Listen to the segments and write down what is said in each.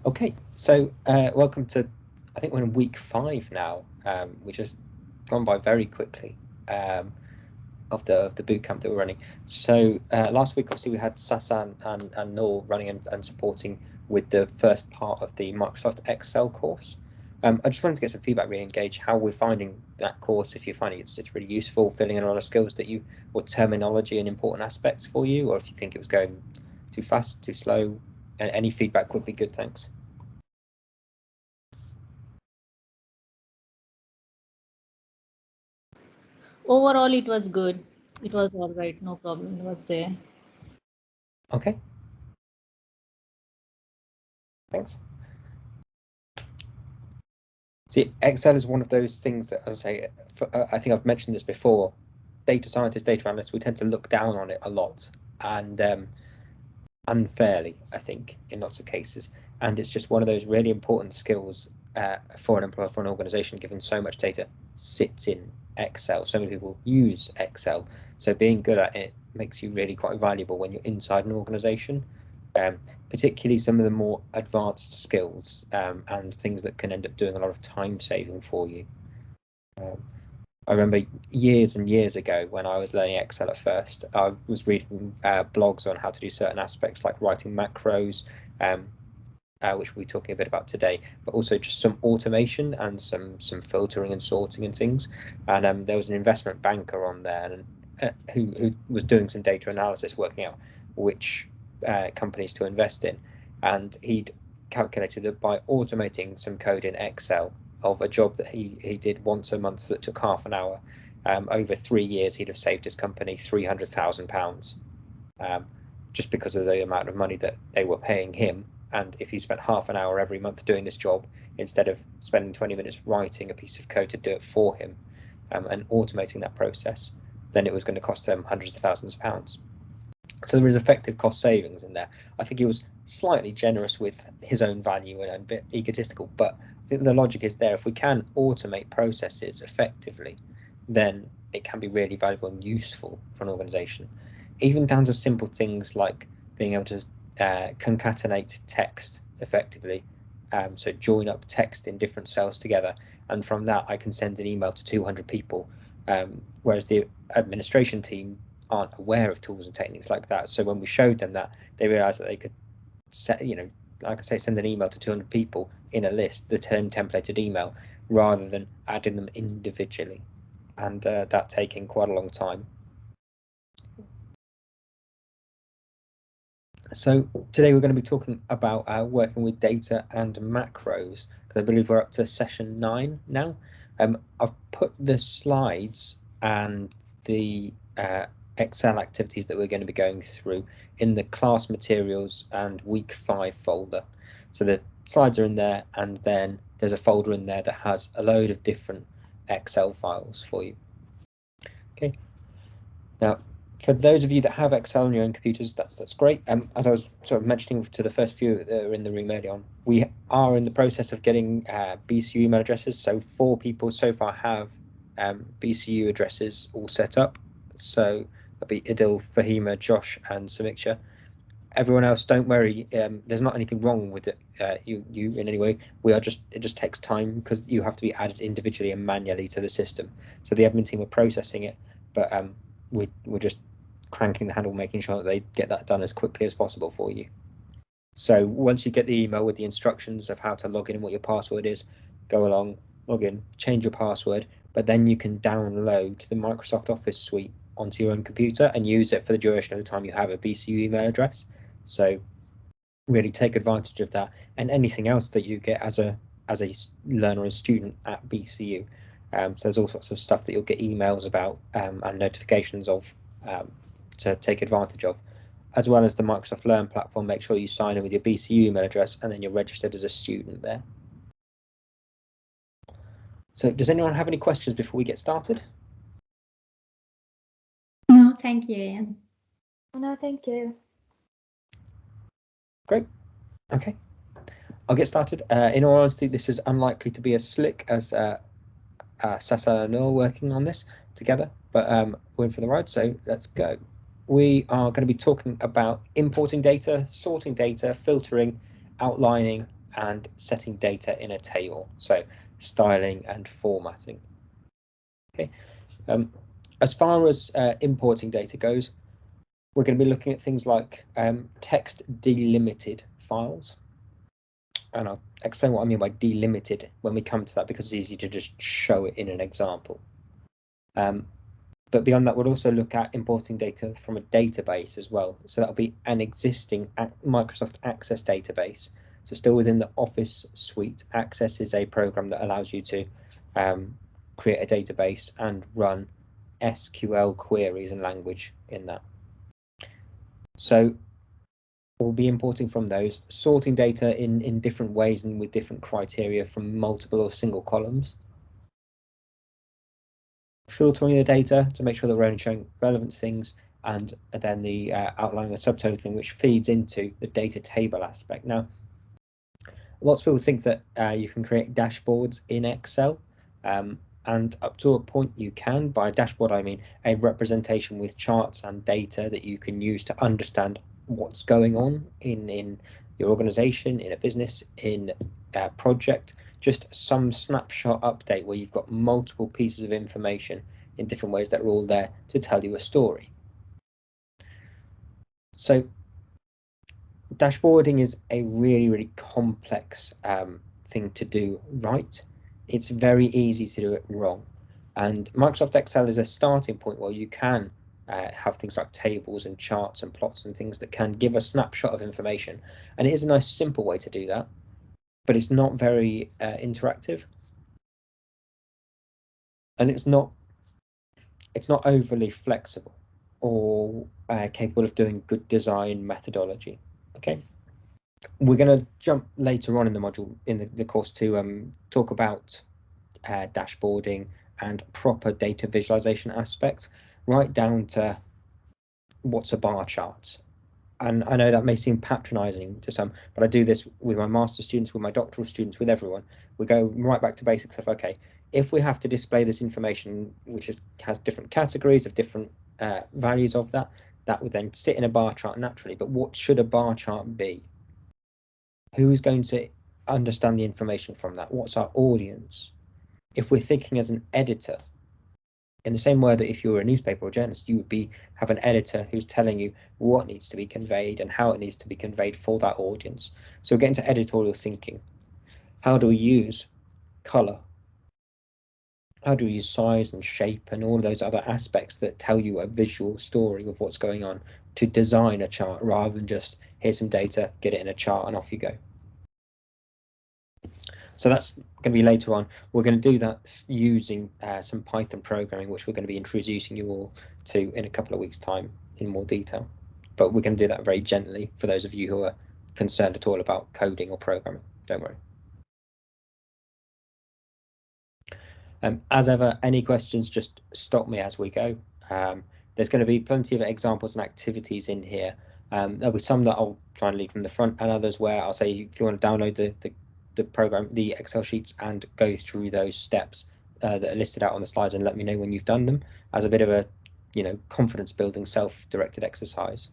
Okay, so welcome to, I think we're in week 5 now, which has gone by very quickly of the boot camp that we're running. So last week, obviously, we had Sasan and Noor running and supporting with the first part of the Microsoft Excel course. I just wanted to get some feedback, really engage how we're finding that course, if you're finding it's really useful, filling in a lot of skills that you, or terminology and important aspects for you, or if you think it was going too fast, too slow. Any feedback would be good, thanks. Overall, it was good. It was all right. No problem was there. Okay. Thanks. See, Excel is one of those things that, as I say, I think I've mentioned this before, data scientists, data analysts, we tend to look down on it a lot, and unfairly, I think, in lots of cases. And it's just one of those really important skills for an employer, for an organization, given so much data sits in Excel. So many people use Excel. So being good at it makes you really quite valuable when you're inside an organization. Particularly some of the more advanced skills and things that can end up doing a lot of time saving for you. I remember years and years ago when I was learning Excel at first, I was reading blogs on how to do certain aspects like writing macros, which we'll be talking a bit about today, but also just some automation and some filtering and sorting and things. And there was an investment banker on there and who was doing some data analysis, working out which companies to invest in, and he'd calculated that by automating some code in Excel of a job that he did once a month that took half an hour, over 3 years he'd have saved his company £300,000, just because of the amount of money that they were paying him. And if he spent half an hour every month doing this job instead of spending 20 minutes writing a piece of code to do it for him, and automating that process, then it was going to cost them hundreds of thousands of pounds. So there is effective cost savings in there. I think he was slightly generous with his own value and a bit egotistical, but I think the logic is there. If we can automate processes effectively, then it can be really valuable and useful for an organization. Even down to simple things like being able to concatenate text effectively. So join up text in different cells together, and from that I can send an email to 200 people, whereas the administration team aren't aware of tools and techniques like that. So when we showed them that, they realized that they could set, like I say, send an email to 200 people in a list, the term templated email, rather than adding them individually, and that taking quite a long time. So today we're going to be talking about working with data and macros, because I believe we're up to session 9 now. I've put the slides and the Excel activities that we're going to be going through in the class materials and week 5 folder. So the slides are in there, and then there's a folder in there that has a load of different Excel files for you. Okay. Now, for those of you that have Excel on your own computers, that's great. As I was sort of mentioning to the first few that are in the room early on, we are in the process of getting BCU email addresses. So 4 people so far have BCU addresses all set up. So that'll be Idil, Fahima, Josh, and Samiksha. Everyone else, don't worry. There's not anything wrong with it. You in any way. It just takes time because you have to be added individually and manually to the system. So the admin team are processing it, but we're just cranking the handle, making sure that they get that done as quickly as possible for you. So once you get the email with the instructions of how to log in and what your password is, go along, log in, change your password, but then you can download the Microsoft Office suite onto your own computer and use it for the duration of the time you have a BCU email address. So really take advantage of that, and anything else that you get as a learner or student at BCU. So there's all sorts of stuff that you'll get emails about and notifications of to take advantage of, as well as the Microsoft Learn platform. Make sure you sign in with your BCU email address, and then you're registered as a student there. So does anyone have any questions before we get started? No, thank you, Ian. No, thank you. Great. Okay, I'll get started. In all honesty, this is unlikely to be as slick as Sasa and Noor working on this together, but we're in for the ride, so let's go. We are going to be talking about importing data, sorting data, filtering, outlining, and setting data in a table, so styling and formatting. Okay. As far as importing data goes, we're going to be looking at things like text delimited files. And I'll explain what I mean by delimited when we come to that, because it's easy to just show it in an example. But beyond that, we'll also look at importing data from a database as well. So that'll be an existing Microsoft Access database. So still within the Office suite, Access is a program that allows you to create a database and run SQL queries and language in that. So we'll be importing from those, sorting data in different ways and with different criteria from multiple or single columns. Filtering the data to make sure that we're only showing relevant things, and then the outlining of subtotaling, which feeds into the data table aspect. Now, lots of people think that you can create dashboards in Excel, and up to a point you can. By dashboard, I mean a representation with charts and data that you can use to understand what's going on in your organization, in a business, in a project. Just some snapshot update where you've got multiple pieces of information in different ways that are all there to tell you a story. So dashboarding is a really, really complex thing to do right. It's very easy to do it wrong. And Microsoft Excel is a starting point where you can have things like tables and charts and plots and things that can give a snapshot of information. And it is a nice, simple way to do that, but it's not very interactive. And it's not overly flexible or capable of doing good design methodology. Okay. We're going to jump later on in the module, in the course, to talk about dashboarding and proper data visualization aspects, right down to what's a bar chart. And I know that may seem patronizing to some, but I do this with my master's students, with my doctoral students, with everyone. We go right back to basics of, okay, if we have to display this information, which has different categories of different values of that would then sit in a bar chart naturally. But what should a bar chart be? Who's going to understand the information from that? What's our audience? If we're thinking as an editor, in the same way that if you were a newspaper or journalist, you would have an editor who's telling you what needs to be conveyed and how it needs to be conveyed for that audience. So we're getting to editorial thinking. How do we use color? How do we use size and shape and all those other aspects that tell you a visual story of what's going on to design a chart, rather than just here's some data, get it in a chart and off you go? So that's going to be later on. We're going to do that using some Python programming, which we're going to be introducing you all to in a couple of weeks' time in more detail. But we're going to do that very gently for those of you who are concerned at all about coding or programming. Don't worry. As ever, any questions, just stop me as we go. There's going to be plenty of examples and activities in here. There'll be some that I'll try and lead from the front, and others where I'll say if you want to download the program, the Excel sheets, and go through those steps that are listed out on the slides, and let me know when you've done them, as a bit of a confidence building, self-directed exercise.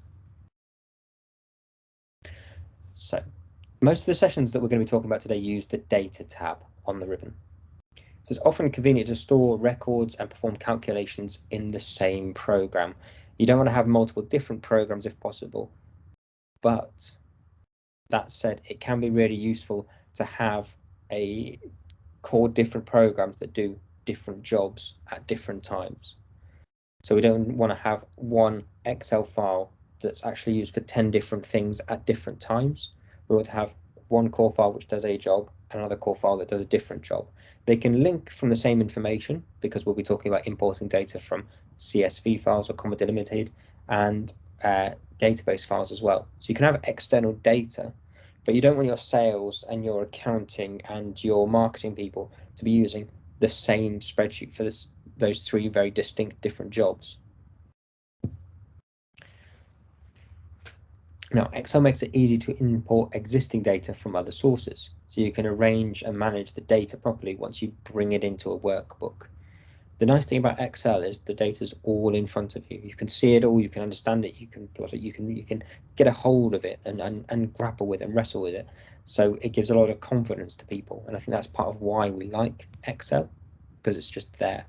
So most of the sessions that we're going to be talking about today use the data tab on the ribbon. So it's often convenient to store records and perform calculations in the same program. You don't want to have multiple different programs if possible, but that said, it can be really useful to have a core different programs that do different jobs at different times. So we don't want to have one Excel file that's actually used for 10 different things at different times. We want to have one core file which does a job, and another core file that does a different job. They can link from the same information, because we'll be talking about importing data from CSV files or comma delimited, and database files as well. So you can have external data, but you don't want your sales and your accounting and your marketing people to be using the same spreadsheet for those three very distinct different jobs. Now, Excel makes it easy to import existing data from other sources, so you can arrange and manage the data properly once you bring it into a workbook. The nice thing about Excel is the data's all in front of you. You can see it all, you can understand it, you can plot it, you can get a hold of it and grapple with it and wrestle with it. So it gives a lot of confidence to people, and I think that's part of why we like Excel, because it's just there.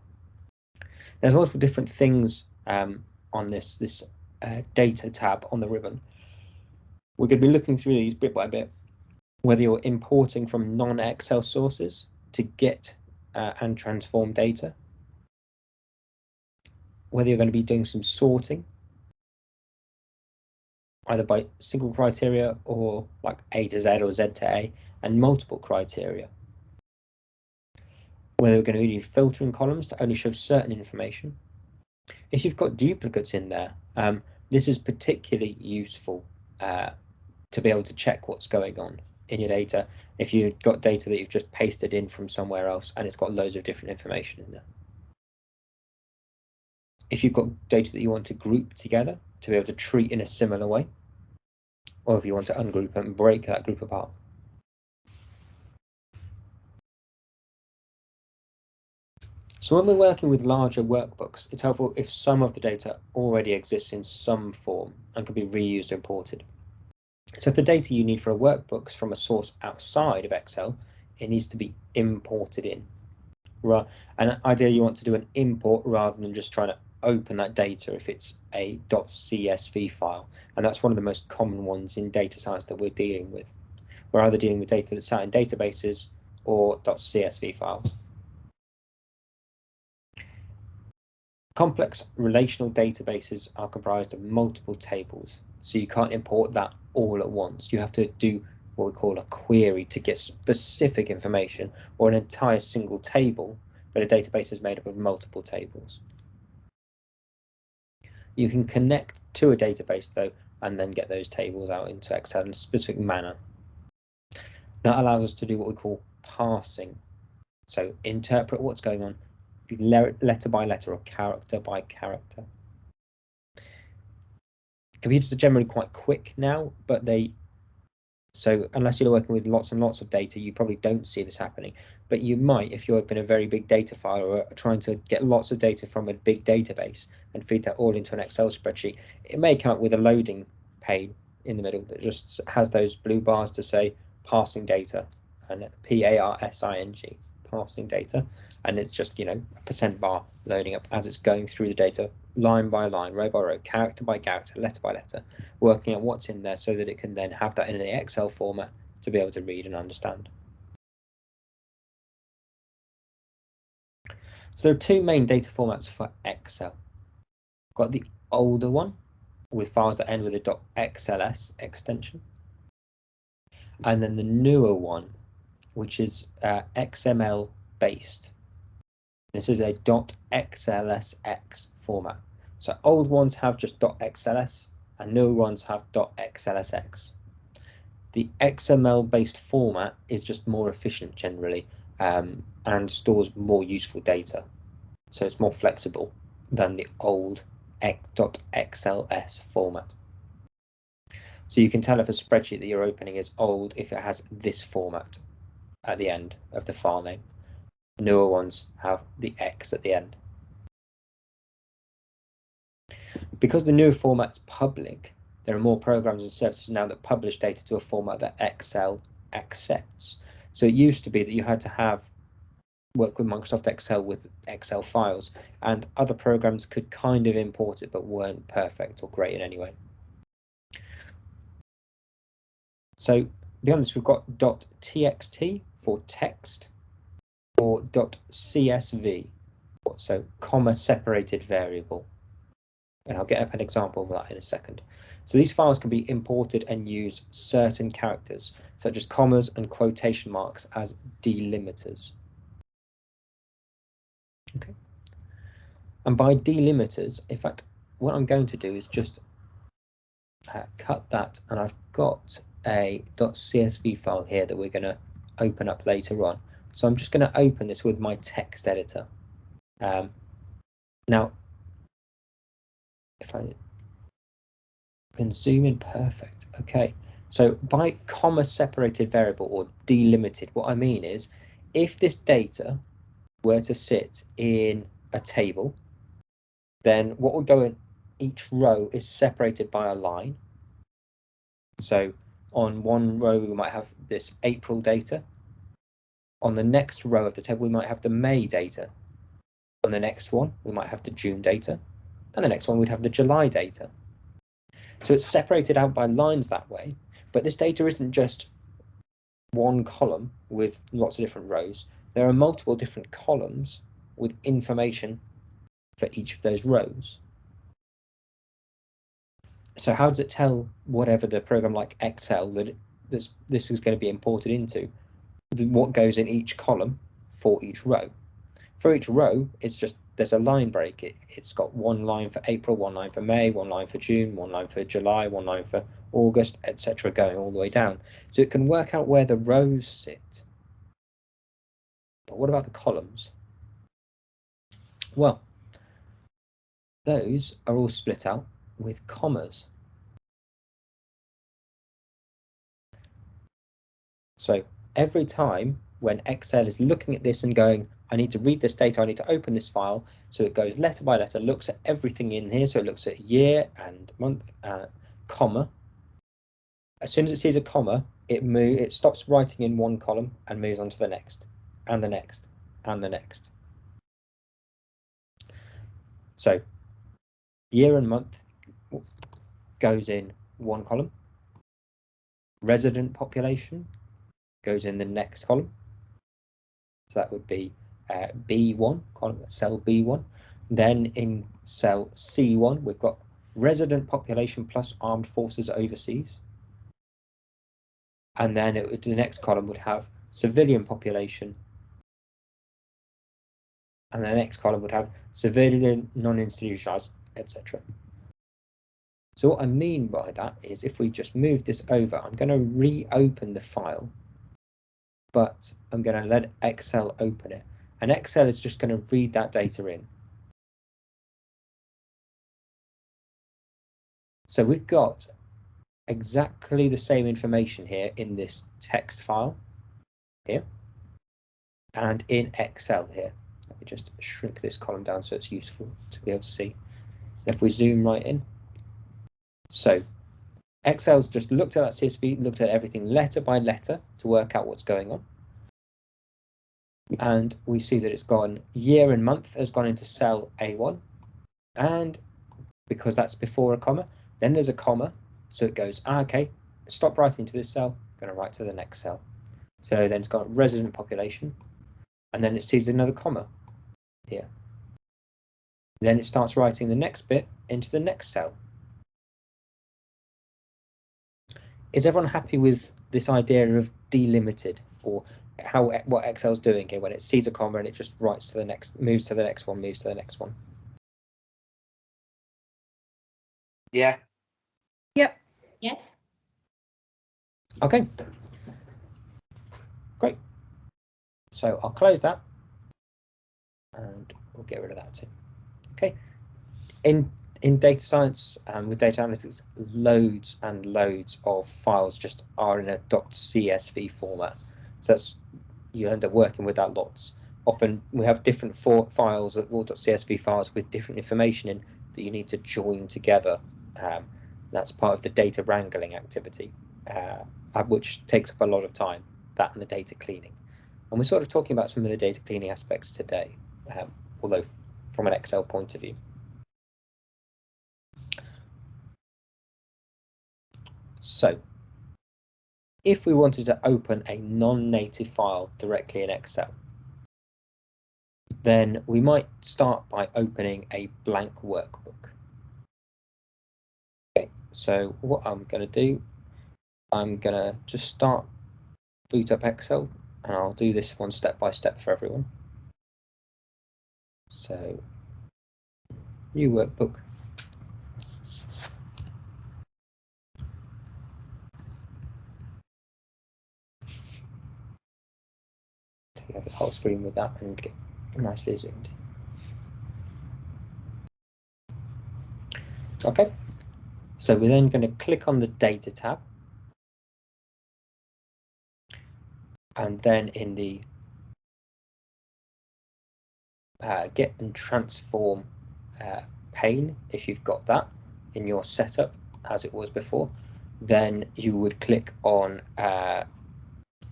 There's multiple different things on this data tab on the ribbon. We're going to be looking through these bit by bit, whether you're importing from non-Excel sources to get and transform data, whether you're going to be doing some sorting, either by single criteria or like A to Z or Z to A, and multiple criteria. Whether we're going to be filtering columns to only show certain information. If you've got duplicates in there, this is particularly useful to be able to check what's going on in your data. If you've got data that you've just pasted in from somewhere else and it's got loads of different information in there. If you've got data that you want to group together to be able to treat in a similar way, or if you want to ungroup and break that group apart. So when we're working with larger workbooks, it's helpful if some of the data already exists in some form and can be reused or imported. So if the data you need for a workbook is from a source outside of Excel, it needs to be imported in. Right, and ideally you want to do an import rather than just trying to open that data if it's a .csv file, and that's one of the most common ones in data science that we're dealing with. We're either dealing with data that's sat in databases or .csv files. Complex relational databases are comprised of multiple tables, so you can't import that all at once. You have to do what we call a query to get specific information, or an entire single table, but a database is made up of multiple tables. You can connect to a database though, and then get those tables out into Excel in a specific manner. That allows us to do what we call parsing. So interpret what's going on letter by letter or character by character. Computers are generally quite quick now, but so unless you're working with lots and lots of data, you probably don't see this happening, but you might if you open a very big data file or are trying to get lots of data from a big database and feed that all into an Excel spreadsheet. It may come up with a loading pane in the middle that just has those blue bars to say parsing data, and PARSING, parsing data, and it's just, you know, a % bar loading up as it's going through the data line by line, row by row, character by character, letter by letter, working out what's in there so that it can then have that in an Excel format to be able to read and understand. So there are two main data formats for Excel. We've got the older one with files that end with a .xls extension, and then the newer one, which is XML based. This is a .xlsx format. So old ones have just .xls and newer ones have .xlsx. The XML based format is just more efficient generally, and stores more useful data. So it's more flexible than the old .xls format. So you can tell if a spreadsheet that you're opening is old if it has this format at the end of the file name. Newer ones have the X at the end. Because the newer format's public, there are more programs and services now that publish data to a format that Excel accepts. So it used to be that you had to work with Microsoft Excel with Excel files, and other programs could kind of import it but weren't perfect or great in any way. So beyond this, we've got .txt for text, or .csv, so comma separated variable. And I'll get up an example of that in a second. So these files can be imported and use certain characters, such as commas and quotation marks, as delimiters. Okay. And by delimiters, in fact, what I'm going to do is just cut that, and I've got a .csv file here that we're going to open up later on. So I'm just going to open this with my text editor. Now, if I can zoom in, perfect. Okay, so by comma separated variable or delimited, what I mean is if this data were to sit in a table, then what will go in each row is separated by a line. So on one row we might have this April data. On the next row of the table we might have the May data. On the next one we might have the June data, and the next one we'd have the July data. So it's separated out by lines that way, but this data isn't just one column with lots of different rows. There are multiple different columns with information for each of those rows. So how does it tell whatever the program like Excel that this is going to be imported into, what goes in each column for each row? For each row, it's just there's a line break. It's got one line for April, one line for May, one line for June, one line for July, one line for August, etc., going all the way down. So it can work out where the rows sit. But what about the columns? Well, those are all split out with commas. So every time when Excel is looking at this and going, I need to read this data, I need to open this file, so it goes letter by letter, looks at everything in here, so it looks at year and month, comma. As soon as it sees a comma, it stops writing in one column and moves on to the next, and the next, and the next. So year and month goes in one column. Resident population goes in the next column. So that would be B1, column, cell B1. Then in cell C1, we've got resident population plus armed forces overseas. And then the next column would have civilian population. And the next column would have civilian, non-institutionalized, etc. So what I mean by that is if we just move this over, I'm going to reopen the file, but I'm going to let Excel open it. And Excel is just going to read that data in. So we've got exactly the same information here in this text file here and in Excel here. Let me just shrink this column down so it's useful to be able to see. And if we zoom right in, so Excel's just looked at that CSV, looked at everything letter by letter to work out what's going on. And we see that it's gone year and month has gone into cell A1, and because that's before a comma, then there's a comma, so it goes, okay, stop writing to this cell, going to write to the next cell. So then it's got resident population, and then it sees another comma here. Then it starts writing the next bit into the next cell. Is everyone happy with this idea of delimited, or what Excel's doing here when it sees a comma and it just writes to the next, moves to the next one, moves to the next one? Yeah. Yep. Yes. Okay. Great. So I'll close that and we'll get rid of that too. Okay. In data science and with data analytics, loads and loads of files just are in a .csv format. So that's, you end up working with that lots. Often we have different files, or .csv files with different information in that you need to join together. That's part of the data wrangling activity, which takes up a lot of time, that and the data cleaning. And we're sort of talking about some of the data cleaning aspects today, although from an Excel point of view. So if we wanted to open a non-native file directly in Excel, then we might start by opening a blank workbook. Okay, so what I'm going to do, I'm going to just boot up Excel, and I'll do this one step by step for everyone. So, new workbook. Take over the whole screen with that and get nicely zoomed in. Okay, so we're then going to click on the Data tab, and then in the get and transform pane, if you've got that in your setup as it was before, then you would click on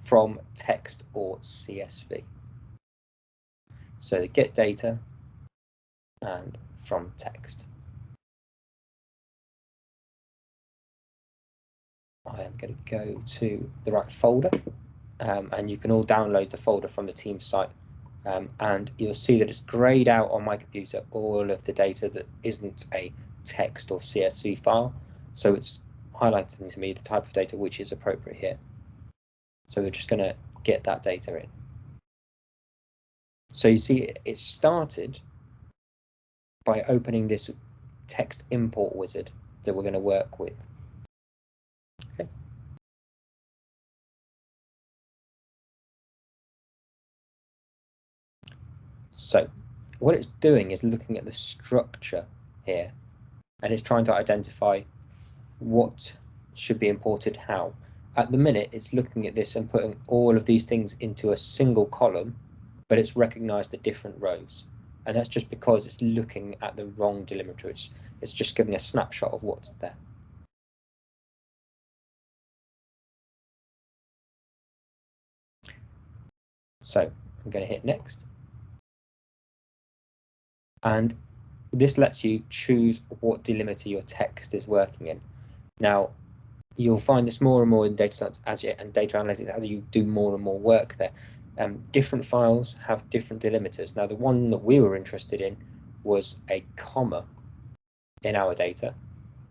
from text or CSV. So the get data and from text. I am going to go to the right folder, and you can all download the folder from the team site, and you'll see that it's grayed out on my computer all of the data that isn't a text or CSV file. So it's highlighting to me the type of data which is appropriate here. So we're just going to get that data in. So you see it started by opening this text import wizard that we're going to work with. Okay. So what it's doing is looking at the structure here, and it's trying to identify what should be imported how. At the minute, it's looking at this and putting all of these things into a single column, but it's recognized the different rows. And that's just because it's looking at the wrong delimiter. It's just giving a snapshot of what's there. So I'm going to hit next. And this lets you choose what delimiter your text is working in. Now, you'll find this more and more in data science and data analytics as you do more and more work there. Different files have different delimiters. Now, the one that we were interested in was a comma in our data.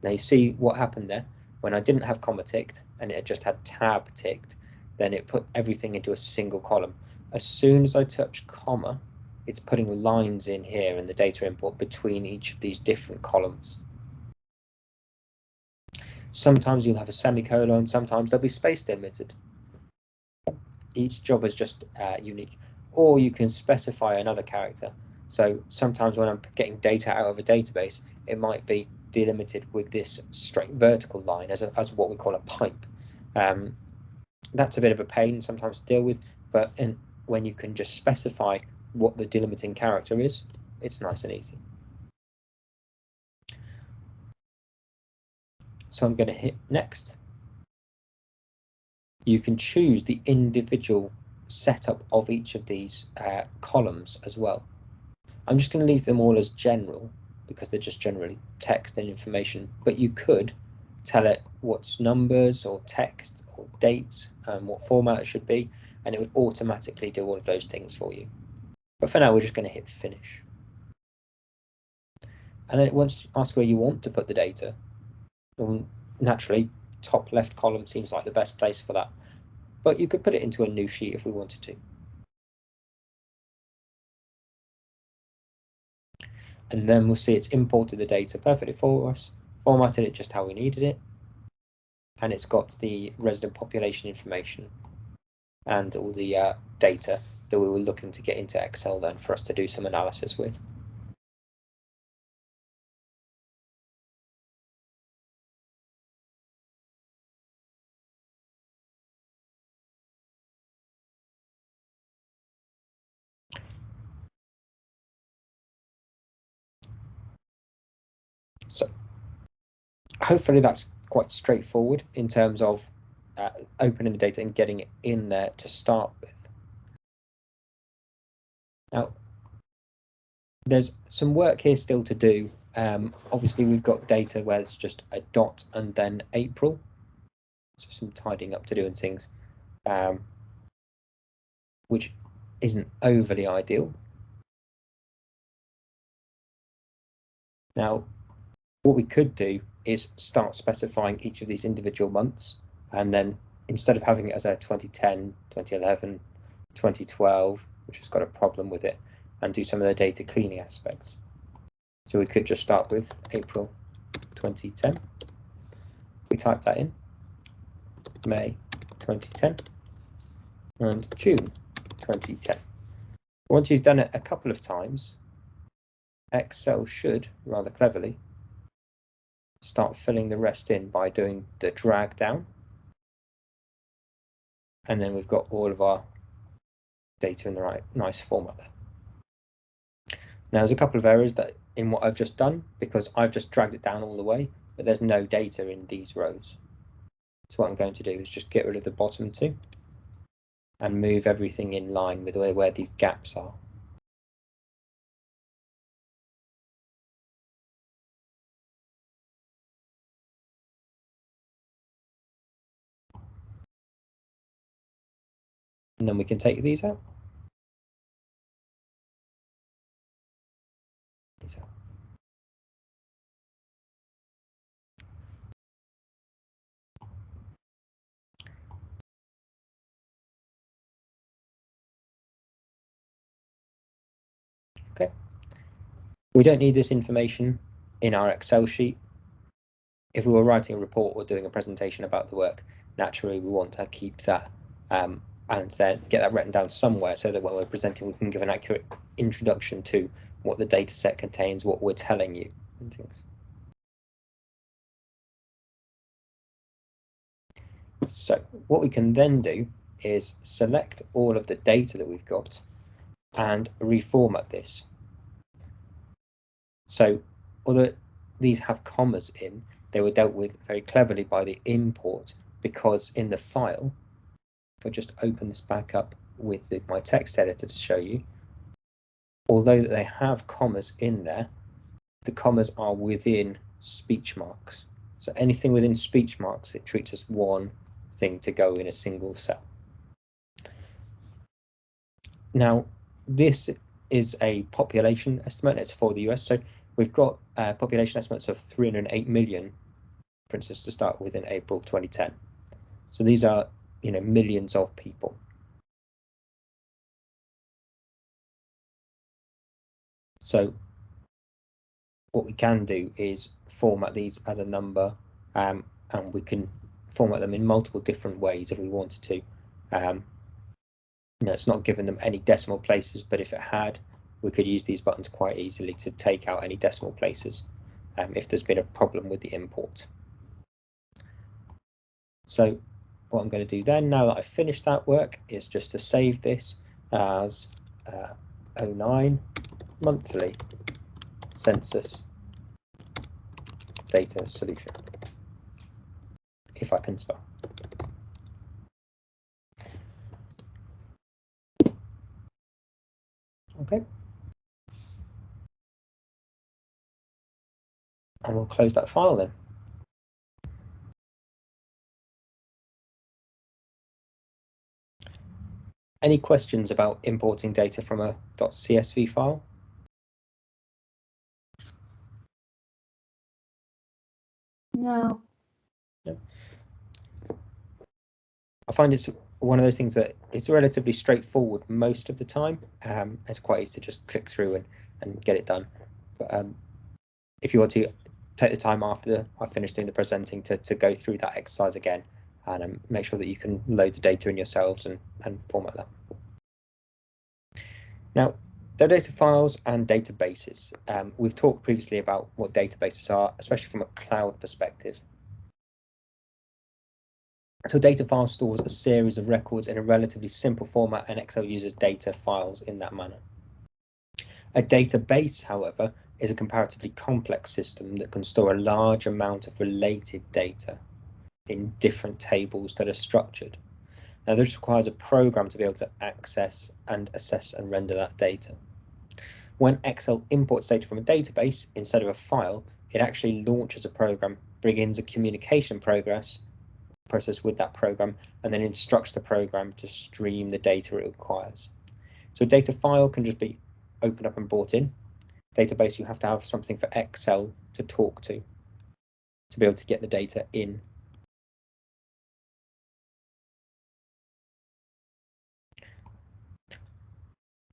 Now, you see what happened there. When I didn't have comma ticked and it just had tab ticked, then it put everything into a single column. As soon as I touch comma, it's putting lines in here in the data import between each of these different columns. Sometimes you'll have a semicolon, sometimes they'll be space delimited. Each job is just unique. Or you can specify another character. So sometimes when I'm getting data out of a database, it might be delimited with this straight vertical line as what we call a pipe. That's a bit of a pain sometimes to deal with, but when you can just specify what the delimiting character is, it's nice and easy. So I'm going to hit next. You can choose the individual setup of each of these columns as well. I'm just going to leave them all as general because they're just generally text and information, but you could tell it what's numbers or text or dates and what format it should be, and it would automatically do all of those things for you. But for now, we're just going to hit finish. And then it wants to ask where you want to put the data. And naturally, top left column seems like the best place for that, but you could put it into a new sheet if we wanted to. And then we'll see it's imported the data perfectly for us, formatted it just how we needed it, and it's got the resident population information and all the data that we were looking to get into Excel then for us to do some analysis with. So hopefully that's quite straightforward in terms of opening the data and getting it in there to start with. Now, there's some work here still to do. Obviously, we've got data where it's just a dot and then April. So some tidying up to do and things, which isn't overly ideal. Now, what we could do is start specifying each of these individual months, and then instead of having it as a 2010, 2011, 2012, which has got a problem with it, and do some of the data cleaning aspects. So we could just start with April 2010. We type that in, May 2010, and June 2010. Once you've done it a couple of times, Excel should, rather cleverly, start filling the rest in by doing the drag down. And then we've got all of our data in the right nice format there. Now there's a couple of errors that in what I've just done, because I've just dragged it down all the way, but there's no data in these rows. So what I'm going to do is just get rid of the bottom two and move everything in line with where these gaps are. And then we can take these out. These out. Okay. We don't need this information in our Excel sheet. If we were writing a report or doing a presentation about the work, naturally we want to keep that and then get that written down somewhere so that when we're presenting we can give an accurate introduction to what the data set contains, what we're telling you and things. So what we can then do is select all of the data that we've got and reformat this. So although these have commas in, they were dealt with very cleverly by the import, because in the file, if I just open this back up with my text editor to show you, although they have commas in there, the commas are within speech marks. So anything within speech marks, it treats as one thing to go in a single cell. Now, this is a population estimate. It's for the US. So we've got population estimates of 308 million, for instance, to start with in April 2010. So these are, millions of people. So what we can do is format these as a number, and we can format them in multiple different ways if we wanted to. It's not giving them any decimal places, but if it had, we could use these buttons quite easily to take out any decimal places if there's been a problem with the import. So what I'm going to do then, now that I've finished that work, is just to save this as 09 monthly census data solution, if I can spell. Okay. And we'll close that file then. Any questions about importing data from a .csv file? No. No. I find it's one of those things that it's relatively straightforward most of the time. It's quite easy to just click through and get it done. But if you want to take the time after I've finished doing the presenting to go through that exercise again and make sure that you can load the data in yourselves and format that. Now, there are data files and databases. We've talked previously about what databases are, especially from a cloud perspective. So a data file stores a series of records in a relatively simple format, and Excel uses data files in that manner. A database, however, is a comparatively complex system that can store a large amount of related data in different tables that are structured. Now, this requires a program to be able to access and assess and render that data. When Excel imports data from a database instead of a file, it actually launches a program, begins a communication process with that program, and then instructs the program to stream the data it requires. So a data file can just be opened up and brought in. Database, you have to have something for Excel to talk to be able to get the data in.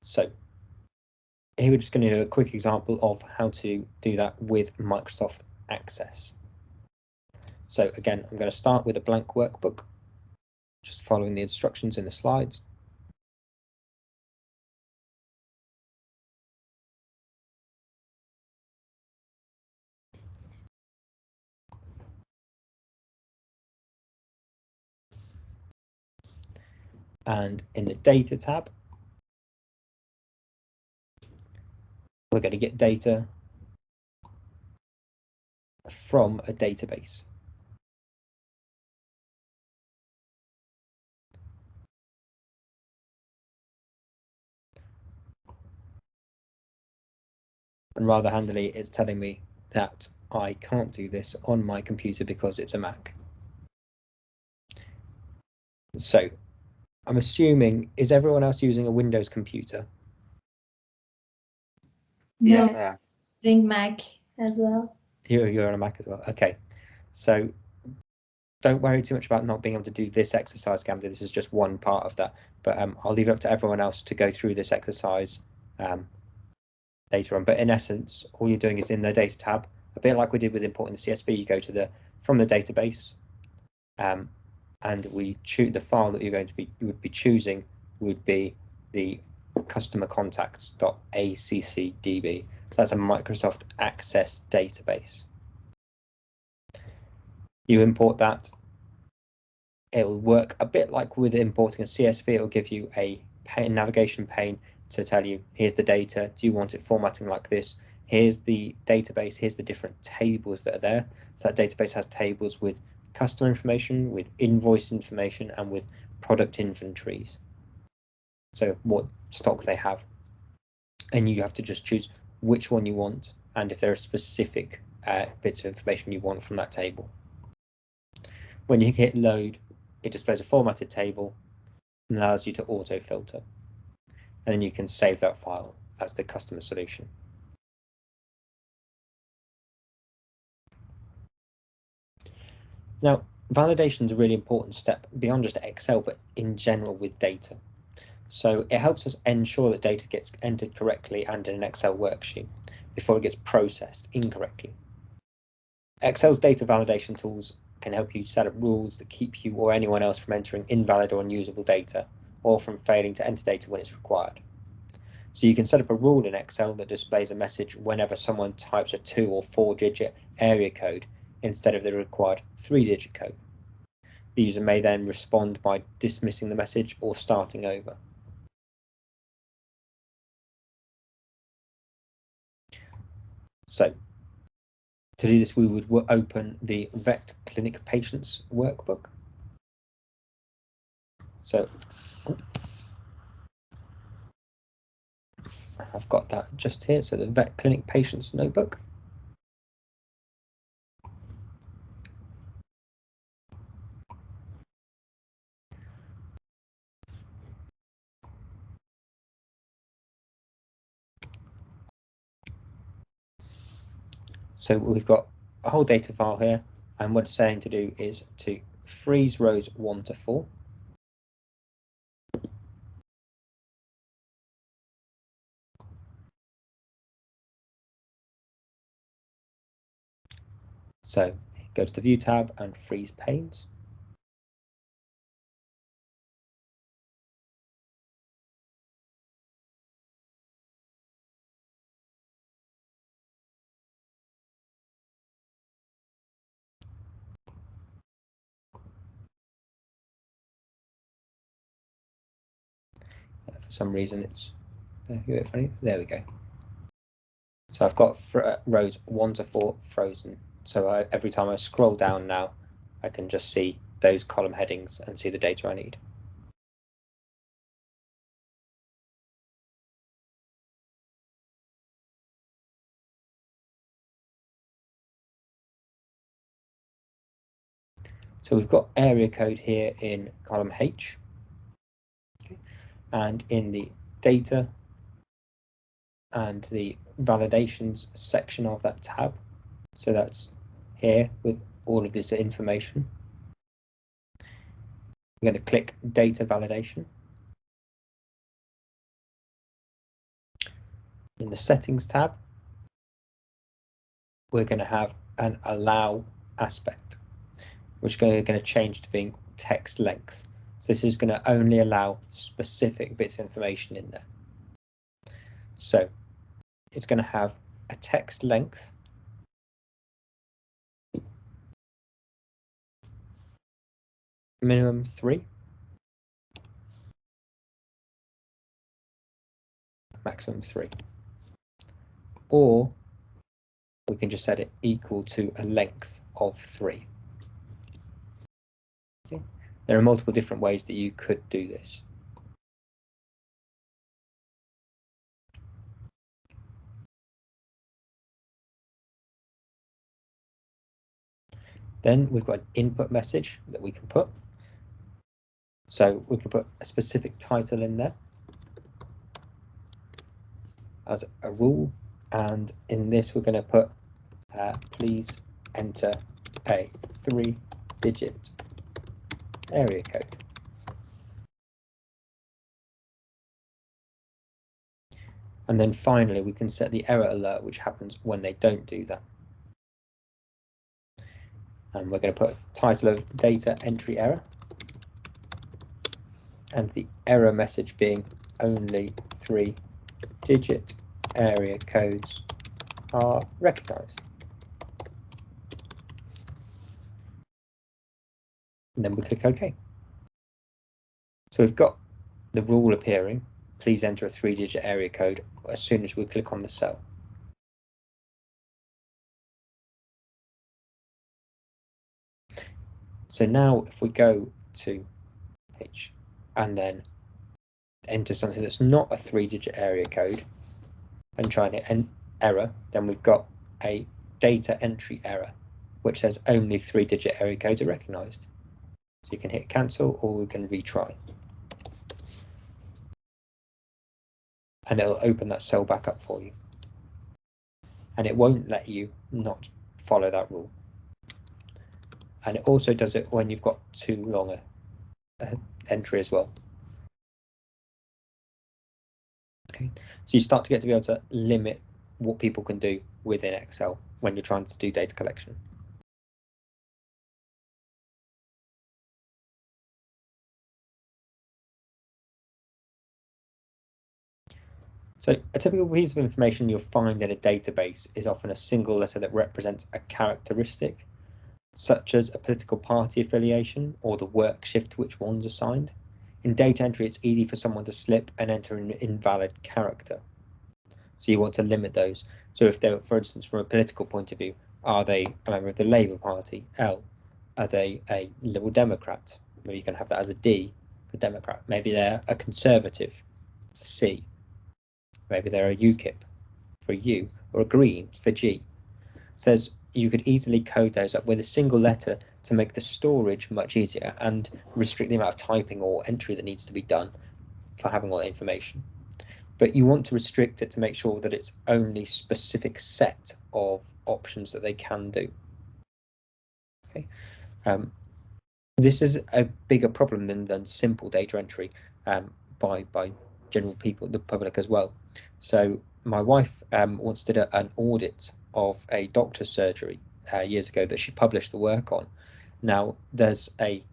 So here we're just going to do a quick example of how to do that with Microsoft Access. So again, I'm going to start with a blank workbook, just following the instructions in the slides. And in the Data tab, we're going to get data from a database. And rather handily, it's telling me that I can't do this on my computer because it's a Mac. So I'm assuming, is everyone else using a Windows computer? Yes, Yes. Using Mac as well. You're on a Mac as well. Okay, so don't worry too much about not being able to do this exercise, Gamda. This is just one part of that, but I'll leave it up to everyone else to go through this exercise later on. But in essence, all you're doing is in the data tab, a bit like we did with importing the CSV, you go to from the database, and we choose the file that you would be choosing would be the customer contacts.accdb. So that's a Microsoft Access database. You import that. It will work a bit like with importing a CSV. It will give you a navigation pane to tell you, here's the data. Do you want it formatting like this? Here's the database. Here's the different tables that are there. So that database has tables with customer information, with invoice information, and with product inventories. So what stock they have. And you have to just choose which one you want, and if there are specific bits of information you want from that table. When you hit load, it displays a formatted table and allows you to auto filter. And then you can save that file as the customer solution. Now, validation is a really important step beyond just Excel, but in general with data. So it helps us ensure that data gets entered correctly and in an Excel worksheet before it gets processed incorrectly. Excel's data validation tools can help you set up rules that keep you or anyone else from entering invalid or unusable data, or from failing to enter data when it's required. So you can set up a rule in Excel that displays a message whenever someone types a 2 or 4-digit area code instead of the required 3-digit code. The user may then respond by dismissing the message or starting over. So to do this, we would open the Vet Clinic Patients Workbook. So I've got that just here. So the Vet Clinic Patients Notebook. So we've got a whole data file here, and what it's saying to do is to freeze rows 1 to 4. So go to the View tab and freeze panes. For some reason it's funny. There we go. So I've got rows 1 to 4 frozen. So every time I scroll down now, I can just see those column headings and see the data I need. So we've got area code here in column H, okay, and in the data and the validations section of that tab. So that's here with all of this information. We're going to click data validation. In the settings tab, we're going to have an allow aspect, which is going to change to being text length. So this is going to only allow specific bits of information in there. So it's going to have a text length minimum 3, maximum 3. or we can just set it equal to a length of 3. Okay. There are multiple different ways that you could do this. Then we've got an input message that we can put. So we can put a specific title in there as a rule, and in this we're going to put please enter a 3-digit area code. And then finally we can set the error alert, which happens when they don't do that. And we're going to put title of data entry error, and the error message being only 3-digit area codes are recognized. And then we click OK. So we've got the rule appearing, please enter a 3-digit area code, as soon as we click on the cell. So now if we go to H and then enter something that's not a 3-digit area code and try an error, then we've got a data entry error, which says only 3-digit area codes are recognized. So you can hit cancel, or we can retry. And it'll open that cell back up for you. And it won't let you not follow that rule. And it also does it when you've got too long a entry as well. Okay. So you start to get to be able to limit what people can do within Excel when you're trying to do data collection. So a typical piece of information you'll find in a database is often a single letter that represents a characteristic, such as a political party affiliation or the work shift to which one's assigned. In data entry, it's easy for someone to slip and enter an invalid character. So you want to limit those. So if they're, for instance, from a political point of view, are they a member of the Labour Party, L? Are they a Liberal Democrat? Maybe you can have that as a D for Democrat. Maybe they're a Conservative, C. Maybe they're a UKIP for U, or a Green for G. So you could easily code those up with a single letter to make the storage much easier and restrict the amount of typing or entry that needs to be done for having all that information. But you want to restrict it to make sure that it's only specific set of options that they can do. Okay. This is a bigger problem than simple data entry by general people, the public as well. So my wife once did an audit of a doctor's surgery years ago that she published the work on. Now there's a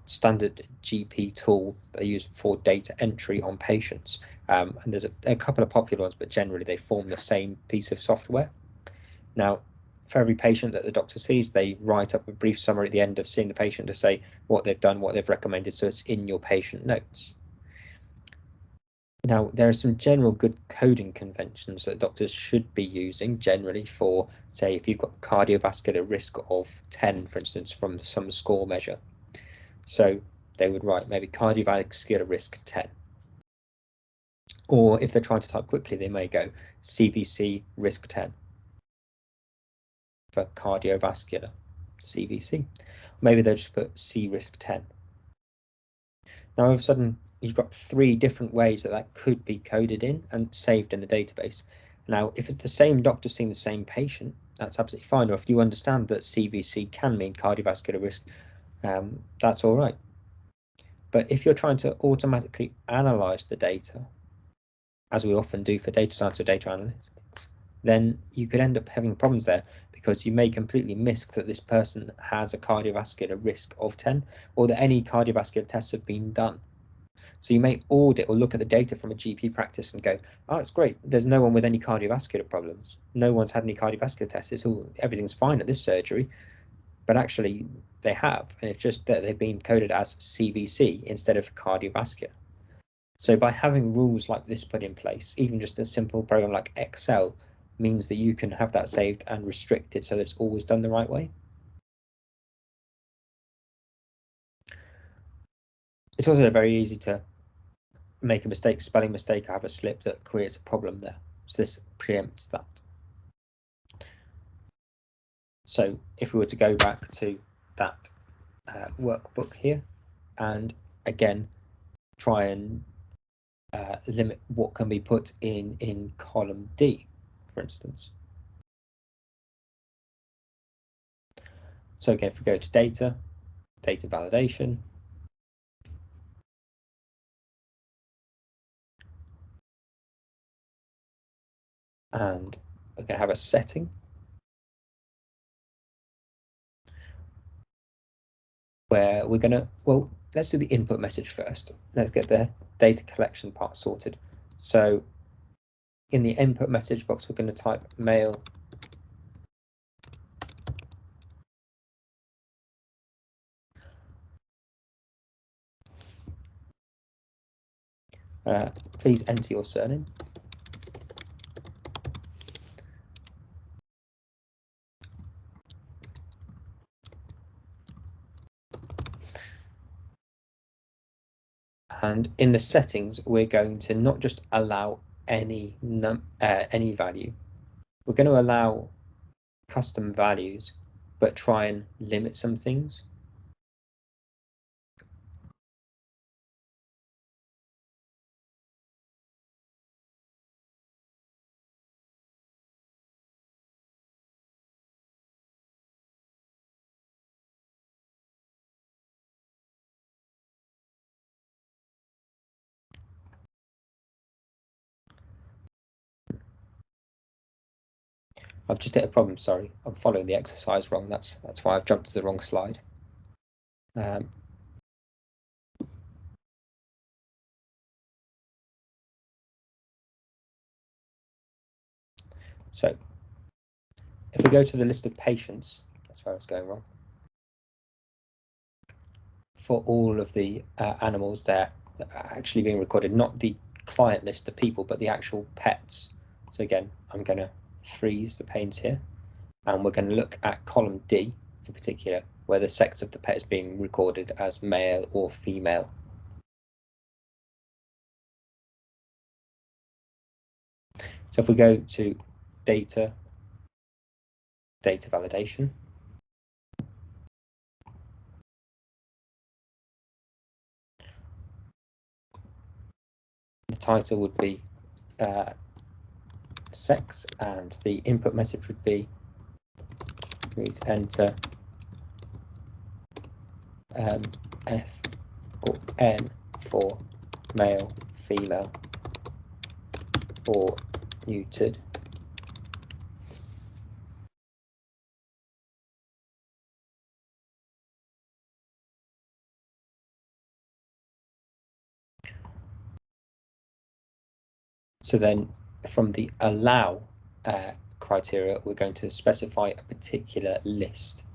standard GP tool that they use for data entry on patients, and there's a couple of popular ones, but generally they form the same piece of software. Now for every patient that the doctor sees, they write up a brief summary at the end of seeing the patient to say what they've done, what they've recommended, so it's in your patient notes. Now, there are some general good coding conventions that doctors should be using generally for, say, if you've got cardiovascular risk of 10, for instance, from some score measure. So they would write maybe cardiovascular risk 10. Or if they're trying to type quickly, they may go CVC risk 10 for cardiovascular CVC. Maybe they'll just put C risk 10. Now, all of a sudden, you've got 3 different ways that could be coded in and saved in the database. Now, if it's the same doctor seeing the same patient, that's absolutely fine. Or if you understand that CVC can mean cardiovascular risk, that's all right. But if you're trying to automatically analyze the data, as we often do for data science or data analytics, then you could end up having problems there, because you may completely miss that this person has a cardiovascular risk of 10, or that any cardiovascular tests have been done. So you may audit or look at the data from a GP practice and go, oh, it's great, there's no one with any cardiovascular problems. No one's had any cardiovascular tests. Everything's fine at this surgery. But actually they have, and it's just that they've been coded as CVC instead of cardiovascular. So by having rules like this put in place, even just a simple program like Excel means that you can have that saved and restricted so that it's always done the right way. It's also very easy to make a mistake, spelling mistake, or have a slip that creates a problem there. So this preempts that. So if we were to go back to that workbook here, and again try and limit what can be put in column D, for instance. So again, if we go to data validation, and we're going to have a setting where we're going to, well, let's do the input message first. Let's get the data collection part sorted. So in the input message box, we're going to type mail please enter your surname. And in the settings, we're going to not just allow any value. We're going to allow custom values, but try and limit some things. I've just hit a problem, sorry. I'm following the exercise wrong. That's why I've jumped to the wrong slide. So if we go to the list of patients, that's where I was going wrong. For all of the animals there that are actually being recorded, not the client list of people, but the actual pets. So again, I'm going to freeze the panes here, and we're going to look at column D in particular, where the sex of the pet is being recorded as male or female. So if we go to data validation, the title would be sex, and the input message would be please enter F or N for male, female, or neutered. So then from the allow criteria, we're going to specify a particular list.